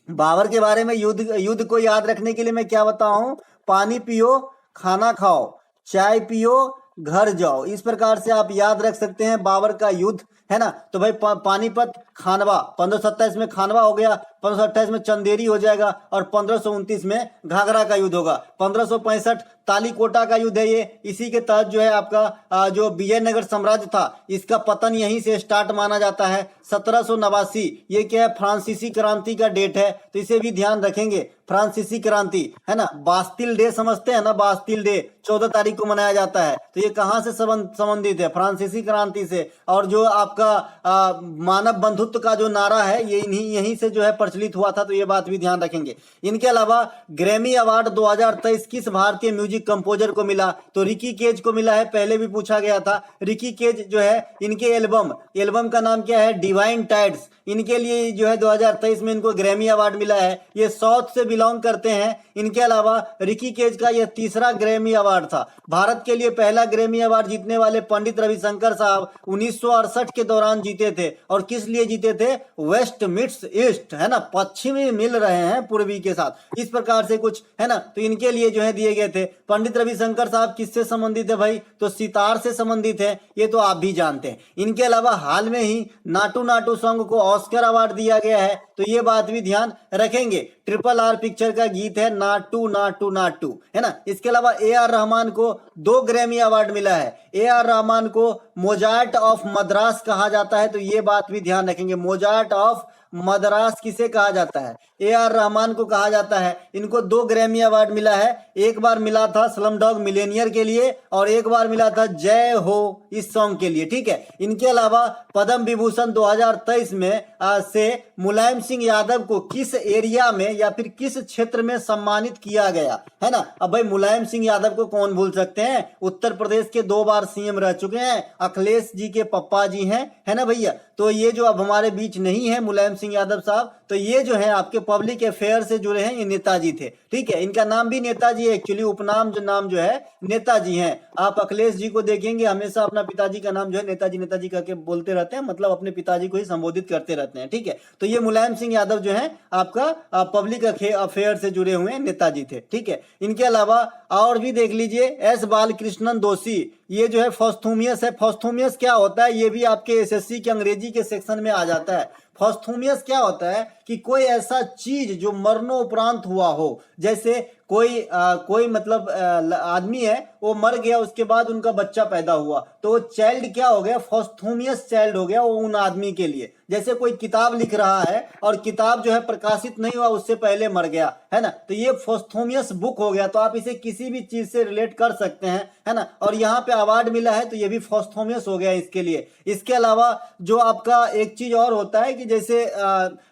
बाबर के बारे में युद्ध को याद रखने के लिए मैं क्या बताऊं, पानी पियो खाना खाओ, चाय पियो घर जाओ, इस प्रकार से आप याद रख सकते हैं बाबर का युद्ध, है ना। तो भाई पानीपत खानवा 1527 में खानवा हो गया, 1528 में चंदेरी हो जाएगा और 1529 में घाघरा का युद्ध होगा। 1565 तालीकोटा का युद्ध है ये। इसी के तहत जो है आपका जो विजयनगर साम्राज्य था इसका पतन यहीं से स्टार्ट माना जाता है। 1789 ये क्या है, फ्रांसीसी क्रांति का डेट है, तो इसे भी ध्यान रखेंगे। फ्रांसीसी क्रांति है ना, बास्टिल डे समझते हैं ना, बास्टिल डे 14 तारीख को मनाया जाता है, तो ये कहाँ से संबंधित है? फ्रांसीसी क्रांति से। और जो आपका मानव बंधुत्व का जो नारा है ये यहीं से जो है प्रचलित हुआ था, तो ये बात भी ध्यान रखेंगे। इनके अलावा ग्रैमी अवार्ड 2023 किस भारतीय म्यूजिक कंपोजर को मिला? तो रिकी केज को मिला है, पहले भी पूछा गया था। रिकी केज जो है इनके एल्बम का नाम क्या है? Divine tides. इनके लिए जो है 2023 में इनको ग्रैमी अवार्ड मिला है। ये साउथ से बिलोंग करते हैं। इनके अलावा रिकी केज का यह तीसरा ग्रैमी अवार्ड था। भारत के लिए पहला ग्रैमी अवार्ड जीतने वाले पंडित रविशंकर साहब 1968 के दौरान जीते थे। और किस लिए जीते थे? वेस्ट मीट्स ईस्ट, है ना, पश्चिमी मिल रहे हैं पूर्वी के साथ, इस प्रकार से कुछ है ना, तो इनके लिए जो है दिए गए थे। पंडित रविशंकर साहब किससे संबंधित है भाई? तो सितार से संबंधित है, ये तो आप भी जानते हैं। इनके अलावा हाल में ही नाटू नाटू सॉन्ग को ऑस्कर अवार्ड दिया गया है, तो ये बात भी ध्यान रखेंगे। RRR पिक्चर का गीत है नाटू नाटू नाटू, है ना। इसके अलावा AR रहमान को 2 ग्रैमी अवार्ड मिला है। AR रहमान को मोजार्ट ऑफ मद्रास कहा जाता है, तो ये बात भी ध्यान रखेंगे। मोजार्ट ऑफ मद्रास किसे कहा जाता है? AR रहमान को कहा जाता है। इनको 2 ग्रैमी अवार्ड मिला है, एक बार मिला था स्लम डॉग मिलेनियर के लिए और एक बार मिला था जय हो इस सॉन्ग के लिए, ठीक है। इनके अलावा पद्म विभूषण 2023 में से मुलायम सिंह यादव को किस एरिया में या फिर किस क्षेत्र में सम्मानित किया गया, है ना। अब भाई मुलायम सिंह यादव को कौन भूल सकते हैं, उत्तर प्रदेश के 2 बार CM रह चुके हैं, अखिलेश जी के पप्पा जी हैं, है ना भैया। तो ये जो अब हमारे बीच नहीं है मुलायम सिंह यादव साहब, तो ये जो है आपके पब्लिक अफेयर से जुड़े हैं, ये नेताजी थे, ठीक है। इनका नाम भी नेताजी है, एक्चुअली उपनाम जो नाम जो है नेताजी हैं। आप अखिलेश जी को देखेंगे हमेशा अपना पिताजी का नाम जो है नेताजी नेताजी करके बोलते रहते हैं, मतलब अपने पिताजी को ही संबोधित करते रहते हैं, ठीक है। तो ये मुलायम सिंह यादव जो है आपका पब्लिक अफेयर से जुड़े हुए नेताजी थे, ठीक है। इनके अलावा और भी देख लीजिए, S बालकृष्णन दोषी, ये जो है फॉस्थूमियस है। फॉस्थूमियस क्या होता है, ये भी आपके SSC के अंग्रेजी के सेक्शन में आ जाता है। फॉस्थूमियस क्या होता है कि कोई ऐसा चीज जो मरणोपरांत हुआ हो, जैसे कोई मतलब आदमी है वो मर गया, उसके बाद उनका बच्चा पैदा हुआ, तो वो चाइल्ड क्या हो गया? फॉस्थूमियस चाइल्ड हो गया वो उन आदमी के लिए। जैसे कोई किताब लिख रहा है और किताब जो है प्रकाशित नहीं हुआ, उससे पहले मर गया, है ना, तो ये फॉस्थूमियस बुक हो गया। तो आप इसे किसी भी चीज से रिलेट कर सकते हैं, है ना। और यहाँ पे अवार्ड मिला है तो ये भी फॉस्थूमियस हो गया इसके लिए। इसके अलावा जो आपका एक चीज और होता है कि जैसे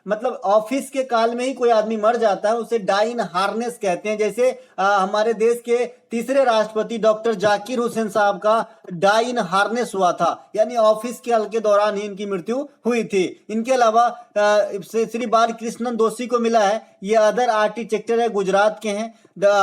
मतलब ऑफिस के काल में ही कोई आदमी मर जाता है, उसे डाई इन हार्नेस कहते हैं। जैसे हमारे देश के तीसरे राष्ट्रपति डॉक्टर जाकिर हुसैन साहब का डाई इन हार्नेस हुआ था, यानी ऑफिस के के दौरान ही इनकी मृत्यु हुई थी। इनके अलावा श्री बाल कृष्णन दोषी को मिला है, ये अदर आर्किटेक्चर है, गुजरात के हैं।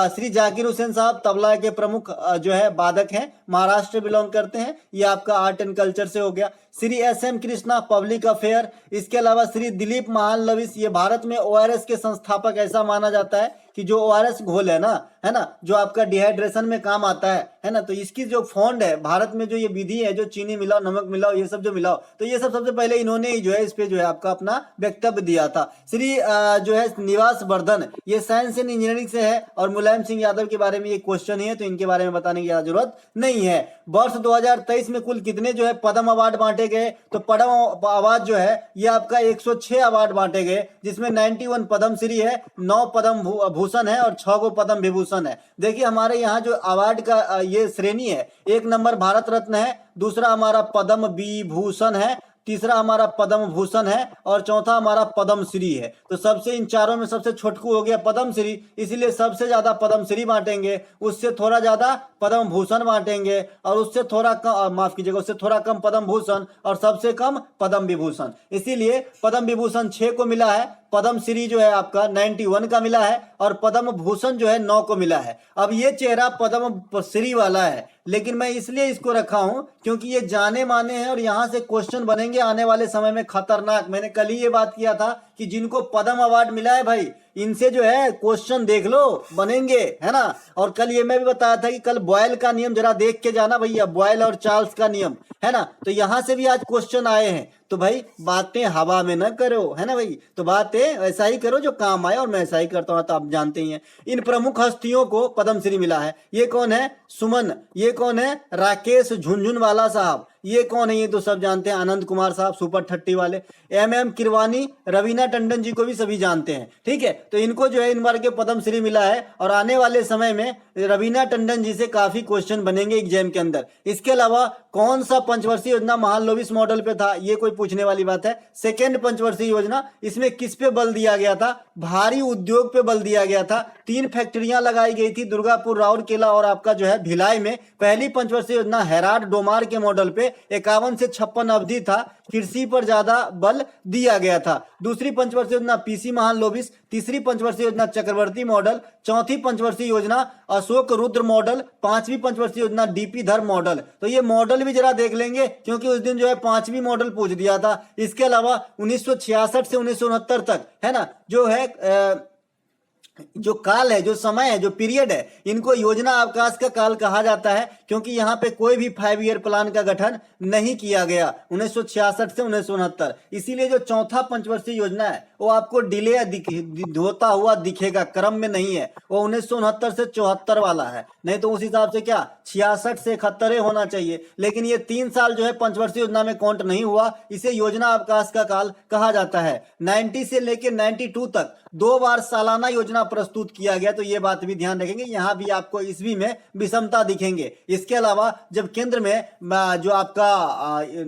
श्री जाकिर हुसैन साहब तबला के प्रमुख जो है वादक हैं, महाराष्ट्र बिलोंग करते हैं, ये आपका आर्ट एंड कल्चर से हो गया। Shri SM. Krishna public affair. इसके अलावा श्री दिलीप महालनोबिस, ये भारत में ओआरएस के संस्थापक, ऐसा माना जाता है कि जो ओआरएस घोल है ना, जो आपका डिहाइड्रेशन में काम आता है ना, तो इसकी जो फॉन्ड है भारत में, जो ये विधि है, जो चीनी मिलाओ, नमक मिलाओ, ये सब जो मिलाओ, तो ये सब सबसे पहले इन्होंने ही जो है इस पे जो है आपका अपना वक्तव्य दिया था। श्री जो है निवास वर्धन, ये साइंस एंड इंजीनियरिंग से है, और मुलायम सिंह यादव के बारे में ये क्वेश्चन है, तो इनके बारे में बताने की जरूरत नहीं है। वर्ष 2023 में कुल कितने जो है पद्म अवार्ड बांटे गए, तो पद्म अवार्ड जो है ये आपका 106 अवार्ड बांटे गए, जिसमें 91 पद्मश्री है, 9 पद्म भूषण है और 6 गो पद्म विभूषण है। देखिए हमारे यहाँ जो अवार्ड का ये श्रेणी है, 1 नंबर भारत रत्न है, दूसरा हमारा पद्म विभूषण है, तीसरा हमारा पद्म भूषण है, और चौथा हमारा पद्म श्री है। तो सबसे इन चारों में सबसे छोटकू हो गया पद्म श्री, इसलिए सबसे ज्यादा पद्म श्री बांटेंगे, उससे थोड़ा ज्यादा पद्म भूषण बांटेंगे, और उससे थोड़ा कम, माफ कीजिएगा, उससे थोड़ा कम पद्म भूषण, और सबसे कम पद्म विभूषण। इसीलिए पद्म विभूषण 6 को मिला है, पद्म श्री जो है आपका 91 का मिला है, और पद्म भूषण जो है 9 को मिला है। अब ये चेहरा पद्म श्री वाला है, लेकिन मैं इसलिए इसको रखा हूं क्योंकि ये जाने माने हैं, और यहां से क्वेश्चन बनेंगे आने वाले समय में खतरनाक। मैंने कल ही ये बात किया था कि जिनको पद्म अवार्ड मिला है भाई, इनसे जो है क्वेश्चन देख लो, बनेंगे, है ना। और कल ये मैं भी बताया था कि कल बॉयल का नियम जरा देख के जाना भैया, बॉयल और चार्ल्स का नियम, है ना। तो यहां से भी आज क्वेश्चन आए हैं, तो भाई बातें हवा में न करो, है ना भाई, तो बातें ऐसा ही करो जो काम आए, और मैं ऐसा ही करता हूं, तो आप जानते ही हैं। इन प्रमुख हस्तियों को पद्मश्री मिला है। ये कौन है? सुमन। ये कौन है? राकेश झुनझुनवाला साहब। ये कौन है? ये तो सब जानते हैं, आनंद कुमार साहब सुपर 30 वाले। एम किरवानी, रवीना टंडन जी को भी सभी जानते हैं, ठीक है। तो इनको जो है इन बार के पद्मश्री मिला है, और आने वाले समय में रवीना टंडन जी से काफी क्वेश्चन बनेंगे एग्जाम के अंदर। इसके अलावा कौन सा पंचवर्षीय योजना महालनोबिस मॉडल पे था, ये कोई पूछने वाली बात है। सेकेंड पंचवर्षीय योजना, इसमें किस पे बल दिया गया था? भारी उद्योग पे बल दिया गया था। 3 फैक्ट्रियां लगाई गई थी, दुर्गापुर, राउरकेला और आपका जो है भिलाई में। पहली पंचवर्षीय योजना हेराड डोमार के मॉडल पे 51 से 56 अवधि था, कृषि पर ज्यादा बल दिया गया था। दूसरी पंचवर्षीय योजना पीसी महालनोबिस, तीसरी पंचवर्षीय योजना चक्रवर्ती मॉडल, चौथी पंचवर्षीय योजना अशोक रुद्र मॉडल, 5वीं पंचवर्षीय योजना डीपी धर मॉडल। तो ये मॉडल भी जरा देख लेंगे, क्योंकि उस दिन जो है 5वीं मॉडल पूछ दिया था। इसके अलावा 1966 से 1969 तक, है ना, जो है जो काल है, जो समय है, जो पीरियड है, इनको योजना अवकाश का काल कहा जाता है, क्योंकि यहाँ पे कोई भी 5 ईयर प्लान का गठन नहीं किया गया 1966 से 1969। इसीलिए जो चौथा पंचवर्षीय योजना है वो आपको डिले होता हुआ दिखेगा, क्रम में नहीं है, वो 1969 से 74 वाला है। नहीं तो उस हिसाब से क्या 66 से 71 होना चाहिए। लेकिन ये 3 साल जो है पंचवर्षीय योजना में काउंट नहीं हुआ, इसे योजना अवकाश का काल कहा जाता है। 90 से लेकर 92 तक 2 बार सालाना योजना प्रस्तुत किया गया, तो ये बात भी ध्यान रखेंगे। यहाँ भी आपको ईस्वी में विषमता दिखेंगे। इसके अलावा जब केंद्र में जो आपका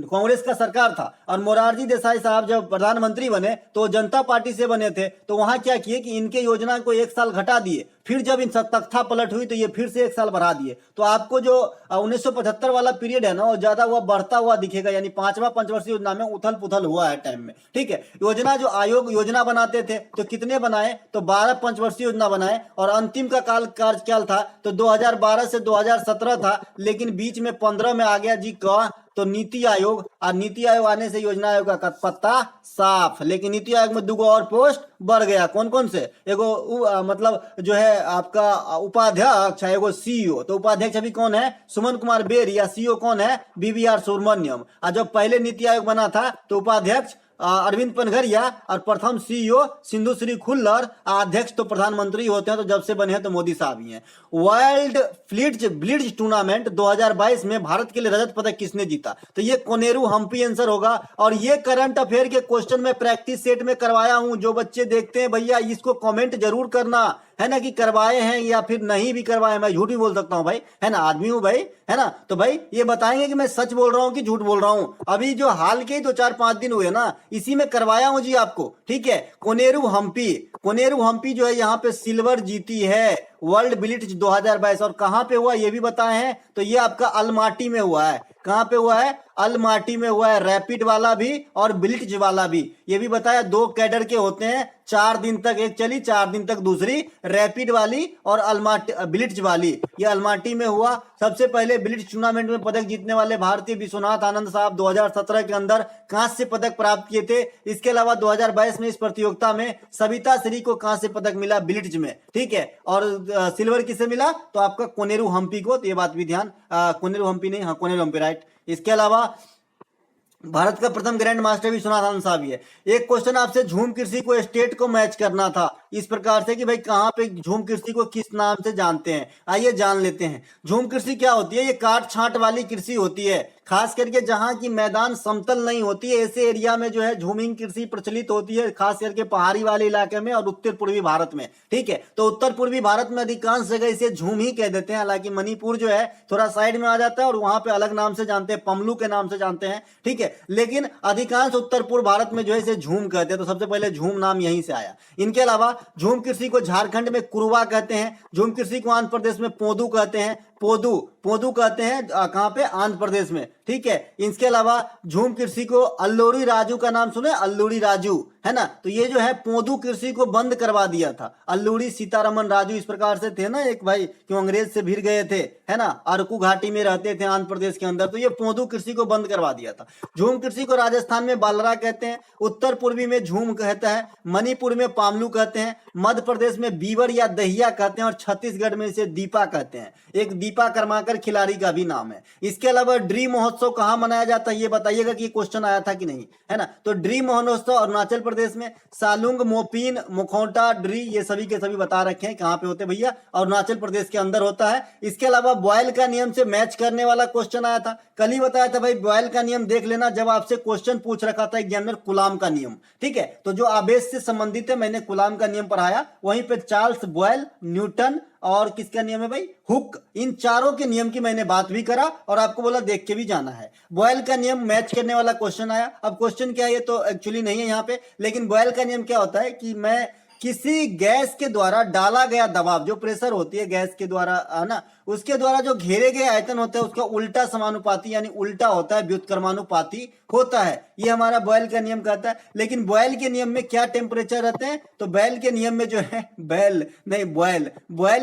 कांग्रेस का सरकार था और मोरारजी देसाई साहब जब प्रधानमंत्री बने, तो जनता पार्टी से बने थे, तो वहां क्या किए कि इनके योजना को 1 साल घटा दिए। फिर जब इन तख्ता पलट हुई तो ये फिर से 1 साल बढ़ा दिए। तो आपको जो 1975 वाला पीरियड है ना, वो ज्यादा हुआ बढ़ता हुआ दिखेगा, यानी 5वां पंचवर्षीय योजना में उथल पुथल हुआ है टाइम में, ठीक है। योजना जो आयोग योजना बनाते थे तो कितने बनाए? तो 12 पंचवर्षीय योजना बनाए, और अंतिम का कार्यकाल था तो 2012 से 2017 था, लेकिन बीच में 15 में आ गया जी का तो नीति आयोग। और नीति आयोग आने से योजना आयोग का पत्ता साफ। लेकिन नीति आयोग में 2 और पोस्ट बढ़ गया। कौन कौन से? एगो मतलब जो है आपका उपाध्यक्ष, एगो सीईओ। तो उपाध्यक्ष अभी कौन है? सुमन कुमार बेरी। या सीईओ कौन है? बीवीआर सुब्रमण्यम। और जब पहले नीति आयोग बना था तो उपाध्यक्ष अरविंद पनघरिया, और प्रथम सीईओ सिंधु श्री खुल्लर, अध्यक्ष तो प्रधानमंत्री होते हैं, तो जब से बने हैं तो मोदी साहब ही हैं। वर्ल्ड ब्लिट्ज टूर्नामेंट 2022 में भारत के लिए रजत पदक किसने जीता? तो ये कोनेरू हम्पी आंसर होगा। और ये करंट अफेयर के क्वेश्चन में प्रैक्टिस सेट में करवाया हूं, जो बच्चे देखते हैं भैया इसको कमेंट जरूर करना, है ना, कि करवाए हैं या फिर नहीं भी करवाए, मैं झूठ भी बोल सकता हूँ भाई, है ना, आदमी हूँ भाई, है ना। तो भाई ये बताएंगे कि मैं सच बोल रहा हूँ कि झूठ बोल रहा हूँ। अभी जो हाल के 2-4-5 दिन हुए ना, इसी में करवाया हूँ जी आपको, ठीक है। कोनेरू हम्पी जो है यहाँ पे सिल्वर जीती है वर्ल्ड ब्लिट्ज 2022। और कहाँ पे हुआ ये भी बताए हैं, तो ये आपका अलमाटी में हुआ है। कहाँ पे हुआ है? अलमाटी में हुआ है। रैपिड वाला भी और ब्लिट्ज वाला भी, ये भी बताया। 2 कैडर के होते हैं, 4 दिन तक एक चली, 4 दिन तक दूसरी, रैपिड वाली और अलमाटी ब्लिट्ज वाली। ये अलमाटी में हुआ। सबसे पहले ब्लिट्ज टूर्नामेंट में पदक जीतने वाले भारतीय विश्वनाथ आनंद साहब 2017 के अंदर कांस्य पदक प्राप्त किए थे। इसके अलावा 2022 में इस प्रतियोगिता में सविता श्री को कांस्य पदक मिला ब्लिट्ज में, ठीक है। और सिल्वर किसे मिला? तो आपका कोनेरू हम्पी को। तो ये बात भी ध्यान, कोनेरू हम्पी नहीं, हाँ कोनेरू हम्पी, राइट। इसके अलावा भारत का प्रथम ग्रैंड मास्टर विश्वनाथ आनंद साहब ही है। एक क्वेश्चन आपसे, झूम कृषि को स्टेट को मैच करना था इस प्रकार से कि भाई कहां पे झूम कृषि को किस नाम से जानते हैं। आइए जान लेते हैं। झूम कृषि क्या होती है? ये काट छांट वाली कृषि होती है, खास करके जहां की मैदान समतल नहीं होती है, ऐसे एरिया में जो है झूमिंग कृषि प्रचलित होती है, खास करके पहाड़ी वाले इलाके में और उत्तर पूर्वी भारत में, ठीक है। तो उत्तर पूर्वी भारत में अधिकांश जगह इसे झूम ही कह देते हैं। हालांकि मणिपुर जो है थोड़ा साइड में आ जाता है और वहां पे अलग नाम से जानते हैं, पमलू के नाम से जानते हैं, ठीक है। लेकिन अधिकांश उत्तर पूर्व भारत में जो है इसे झूम कहते हैं। तो सबसे पहले झूम नाम यहीं से आया। इनके अलावा झूम कृषि को झारखंड में कुरवा कहते हैं। झूम कृषि को आंध्र प्रदेश में पोदू कहते हैं। पोदू कहते हैं कहां पे? आंध्र प्रदेश में, ठीक है। इसके अलावा झूम कृषि को अल्लूरी राजू का नाम सुने? अल्लूरी राजू, है ना। तो ये जो है पोदू कृषि को बंद करवा दिया था। अल्लूरी सीतारमन राजू इस प्रकार से थे ना एक भाई, क्यों अंग्रेज से भिड़ गए थे, है ना, अरकू घाटी में रहते थे आंध्र प्रदेश के अंदर। तो ये पोदू कृषि को बंद करवा दिया था। झूम कृषि को राजस्थान में बालरा कहते हैं, उत्तर पूर्वी में झूम कहता है, मणिपुर में पामलू कहते हैं, मध्य प्रदेश में बीवर या दहिया कहते हैं और छत्तीसगढ़ में इसे दीपा कहते हैं। एक दीपा कर्माकर खिलाड़ी का भी नाम है। इसके अलावा ड्रीम महोत्सव कहां मनाया जाता है ये बताइएगा कि क्वेश्चन आया था कि नहीं, है ना। तो ड्रीम महोत्सव अरुणाचल प्रदेश में, सालुंग, मोपिन, मुखौटा, ड्री, ये सभी के सभी बता रखे हैं कहां पे होते भैया, अरुणाचल प्रदेश के अंदर होता है। इसके अलावा बॉयल का नियम से मैच करने वाला क्वेश्चन आया था, कल ही बताया था भाई। बॉयल का नियम देख लेना, जब आपसे क्वेश्चन पूछ रखा था एग्जामिनर कुलाम का नियम, ठीक है। तो जो आवेश से संबंधित है, मैंने कुलाम का नियम पढ़ाया, वहीं पे चार्ल्स बॉयल, न्यूटन और किसका नियम है भाई? हुक। इन चारों के नियम की मैंने बात भी करा और आपको बोला देख के भी जाना है। बॉयल का नियम मैच करने वाला क्वेश्चन आया। अब क्वेश्चन क्या है, ये तो एक्चुअली नहीं है यहाँ पे, लेकिन बॉयल का नियम क्या होता है कि मैं किसी गैस के द्वारा डाला गया दबाव, जो प्रेशर होती है गैस के द्वारा, है ना, उसके द्वारा जो घेरे गए आयतन होता है उसका उल्टा समानुपाती यानी उल्टा होता है, व्युत्क्रमानुपाती होता है। ये हमारा बॉयल का नियम कहता है। लेकिन बॉयल के नियम में क्या टेम्परेचर रहते हैं? तो बॉयल के नियम में जो है, बॉयल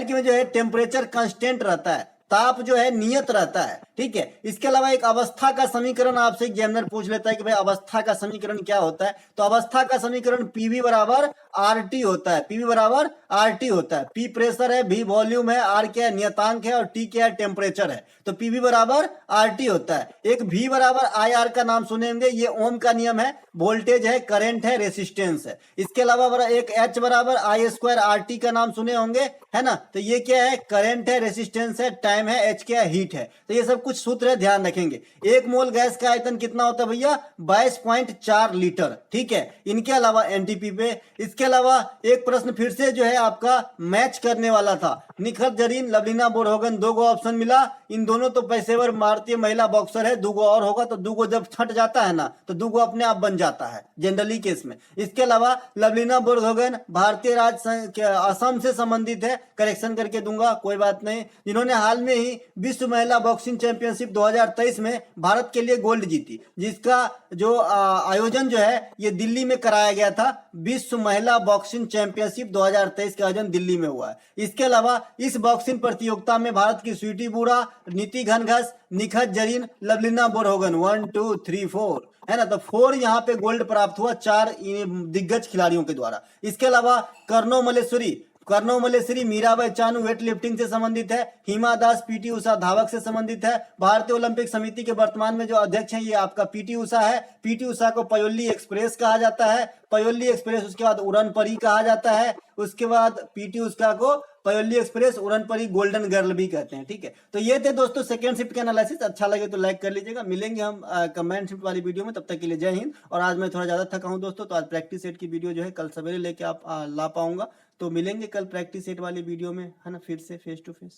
के में जो है टेम्परेचर कांस्टेंट रहता है, ताप जो है नियत रहता है, ठीक है। इसके अलावा एक अवस्था का समीकरण आपसे एग्जामिनर पूछ लेता है कि भाई अवस्था का समीकरण क्या होता है। तो अवस्था का समीकरण पीवी बराबर आरटी होता है। पीवी बराबर आरटी होता है। पी प्रेशर है, भी वॉल्यूम है, आर क्या है? नियतांक है, और टी क्या है? टेम्परेचर है। तो पीवी बराबर आरटी होता है। एक भी बराबर आई आर का नाम सुने होंगे, ये ओम का नियम है, वोल्टेज है, करंट है, रेसिस्टेंस है। इसके अलावा एक एच बराबर आई स्क्वायर आर टी का नाम सुने होंगे, है ना। तो ये क्या है? करंट है, रेसिस्टेंस है, टाइम है, एच क्या है? हीट है। तो ये सब कुछ सूत्र है, ध्यान रखेंगे। एक मोल गैस का आयतन कितना होता है भैया? 22.4 लीटर, ठीक है। इनके अलावा एनटीपी पे, इसके अलावा एक प्रश्न फिर से जो है आपका मैच करने वाला था। निखत जरीन, लवलीना बोरगोहेन, 2 गो ऑप्शन मिला। इन दोनों तो पेशेवर भारतीय महिला बॉक्सर है, 2 गो और होगा तो 2 गो जब छट जाता है ना तो 2 गो अपने आप बन जाता है जनरली केस में। इसके अलावा लवलीना बोरगोहेन भारतीय राज्य असम से संबंधित है, करेक्शन करके दूंगा कोई बात नहीं, जिन्होंने हाल में ही विश्व महिला बॉक्सिंग चैंपियनशिप 2023 में भारत के लिए गोल्ड जीती, जिसका जो आयोजन जो है ये दिल्ली में कराया गया था। विश्व महिला बॉक्सिंग चैंपियनशिप 2023 का आयोजन दिल्ली में हुआ है। इसके अलावा इस बॉक्सिंग प्रतियोगिता में भारत की स्वीटी बुरा, नीति घनघस, निखत जरीन, लवलीना बोरगोहेन 1 2 3 4, है ना। तो 4 यहाँ पे गोल्ड प्राप्त हुआ 4 दिग्गज खिलाड़ियों के द्वारा। इसके अलावा कर्णो मलेश्वरी मीराबाई चानू वेट लिफ्टिंग से संबंधित है। हिमा दास पीटी उषा धावक से संबंधित है। भारतीय ओलंपिक समिति के वर्तमान में जो अध्यक्ष हैं ये आपका पीटी उषा है। पीटी उषा को पयोल्ली एक्सप्रेस कहा जाता है, पयोल्ली एक्सप्रेस, उसके बाद उड़न परी कहा जाता है, उसके बाद पीटी उषा को पयोल्ली एक्सप्रेस, उड़न परी, गोल्डन गर्ल भी कहते हैं, ठीक है। तो ये थे दोस्तों सेकंड शिफ्ट के एनालिसिस। अच्छा लगे तो लाइक कर लीजिएगा। मिलेंगे हम कमेंट शिफ्ट वाली वीडियो में, तब तक के लिए जय हिंद। और आज मैं थोड़ा ज्यादा थका हूं दोस्तों, तो आज प्रैक्टिस सेट की वीडियो जो है कल सवेरे लेके आप ला पाऊंगा। तो मिलेंगे कल प्रैक्टिस सेट वाली वीडियो में, है ना, फिर से फेस टू फेस।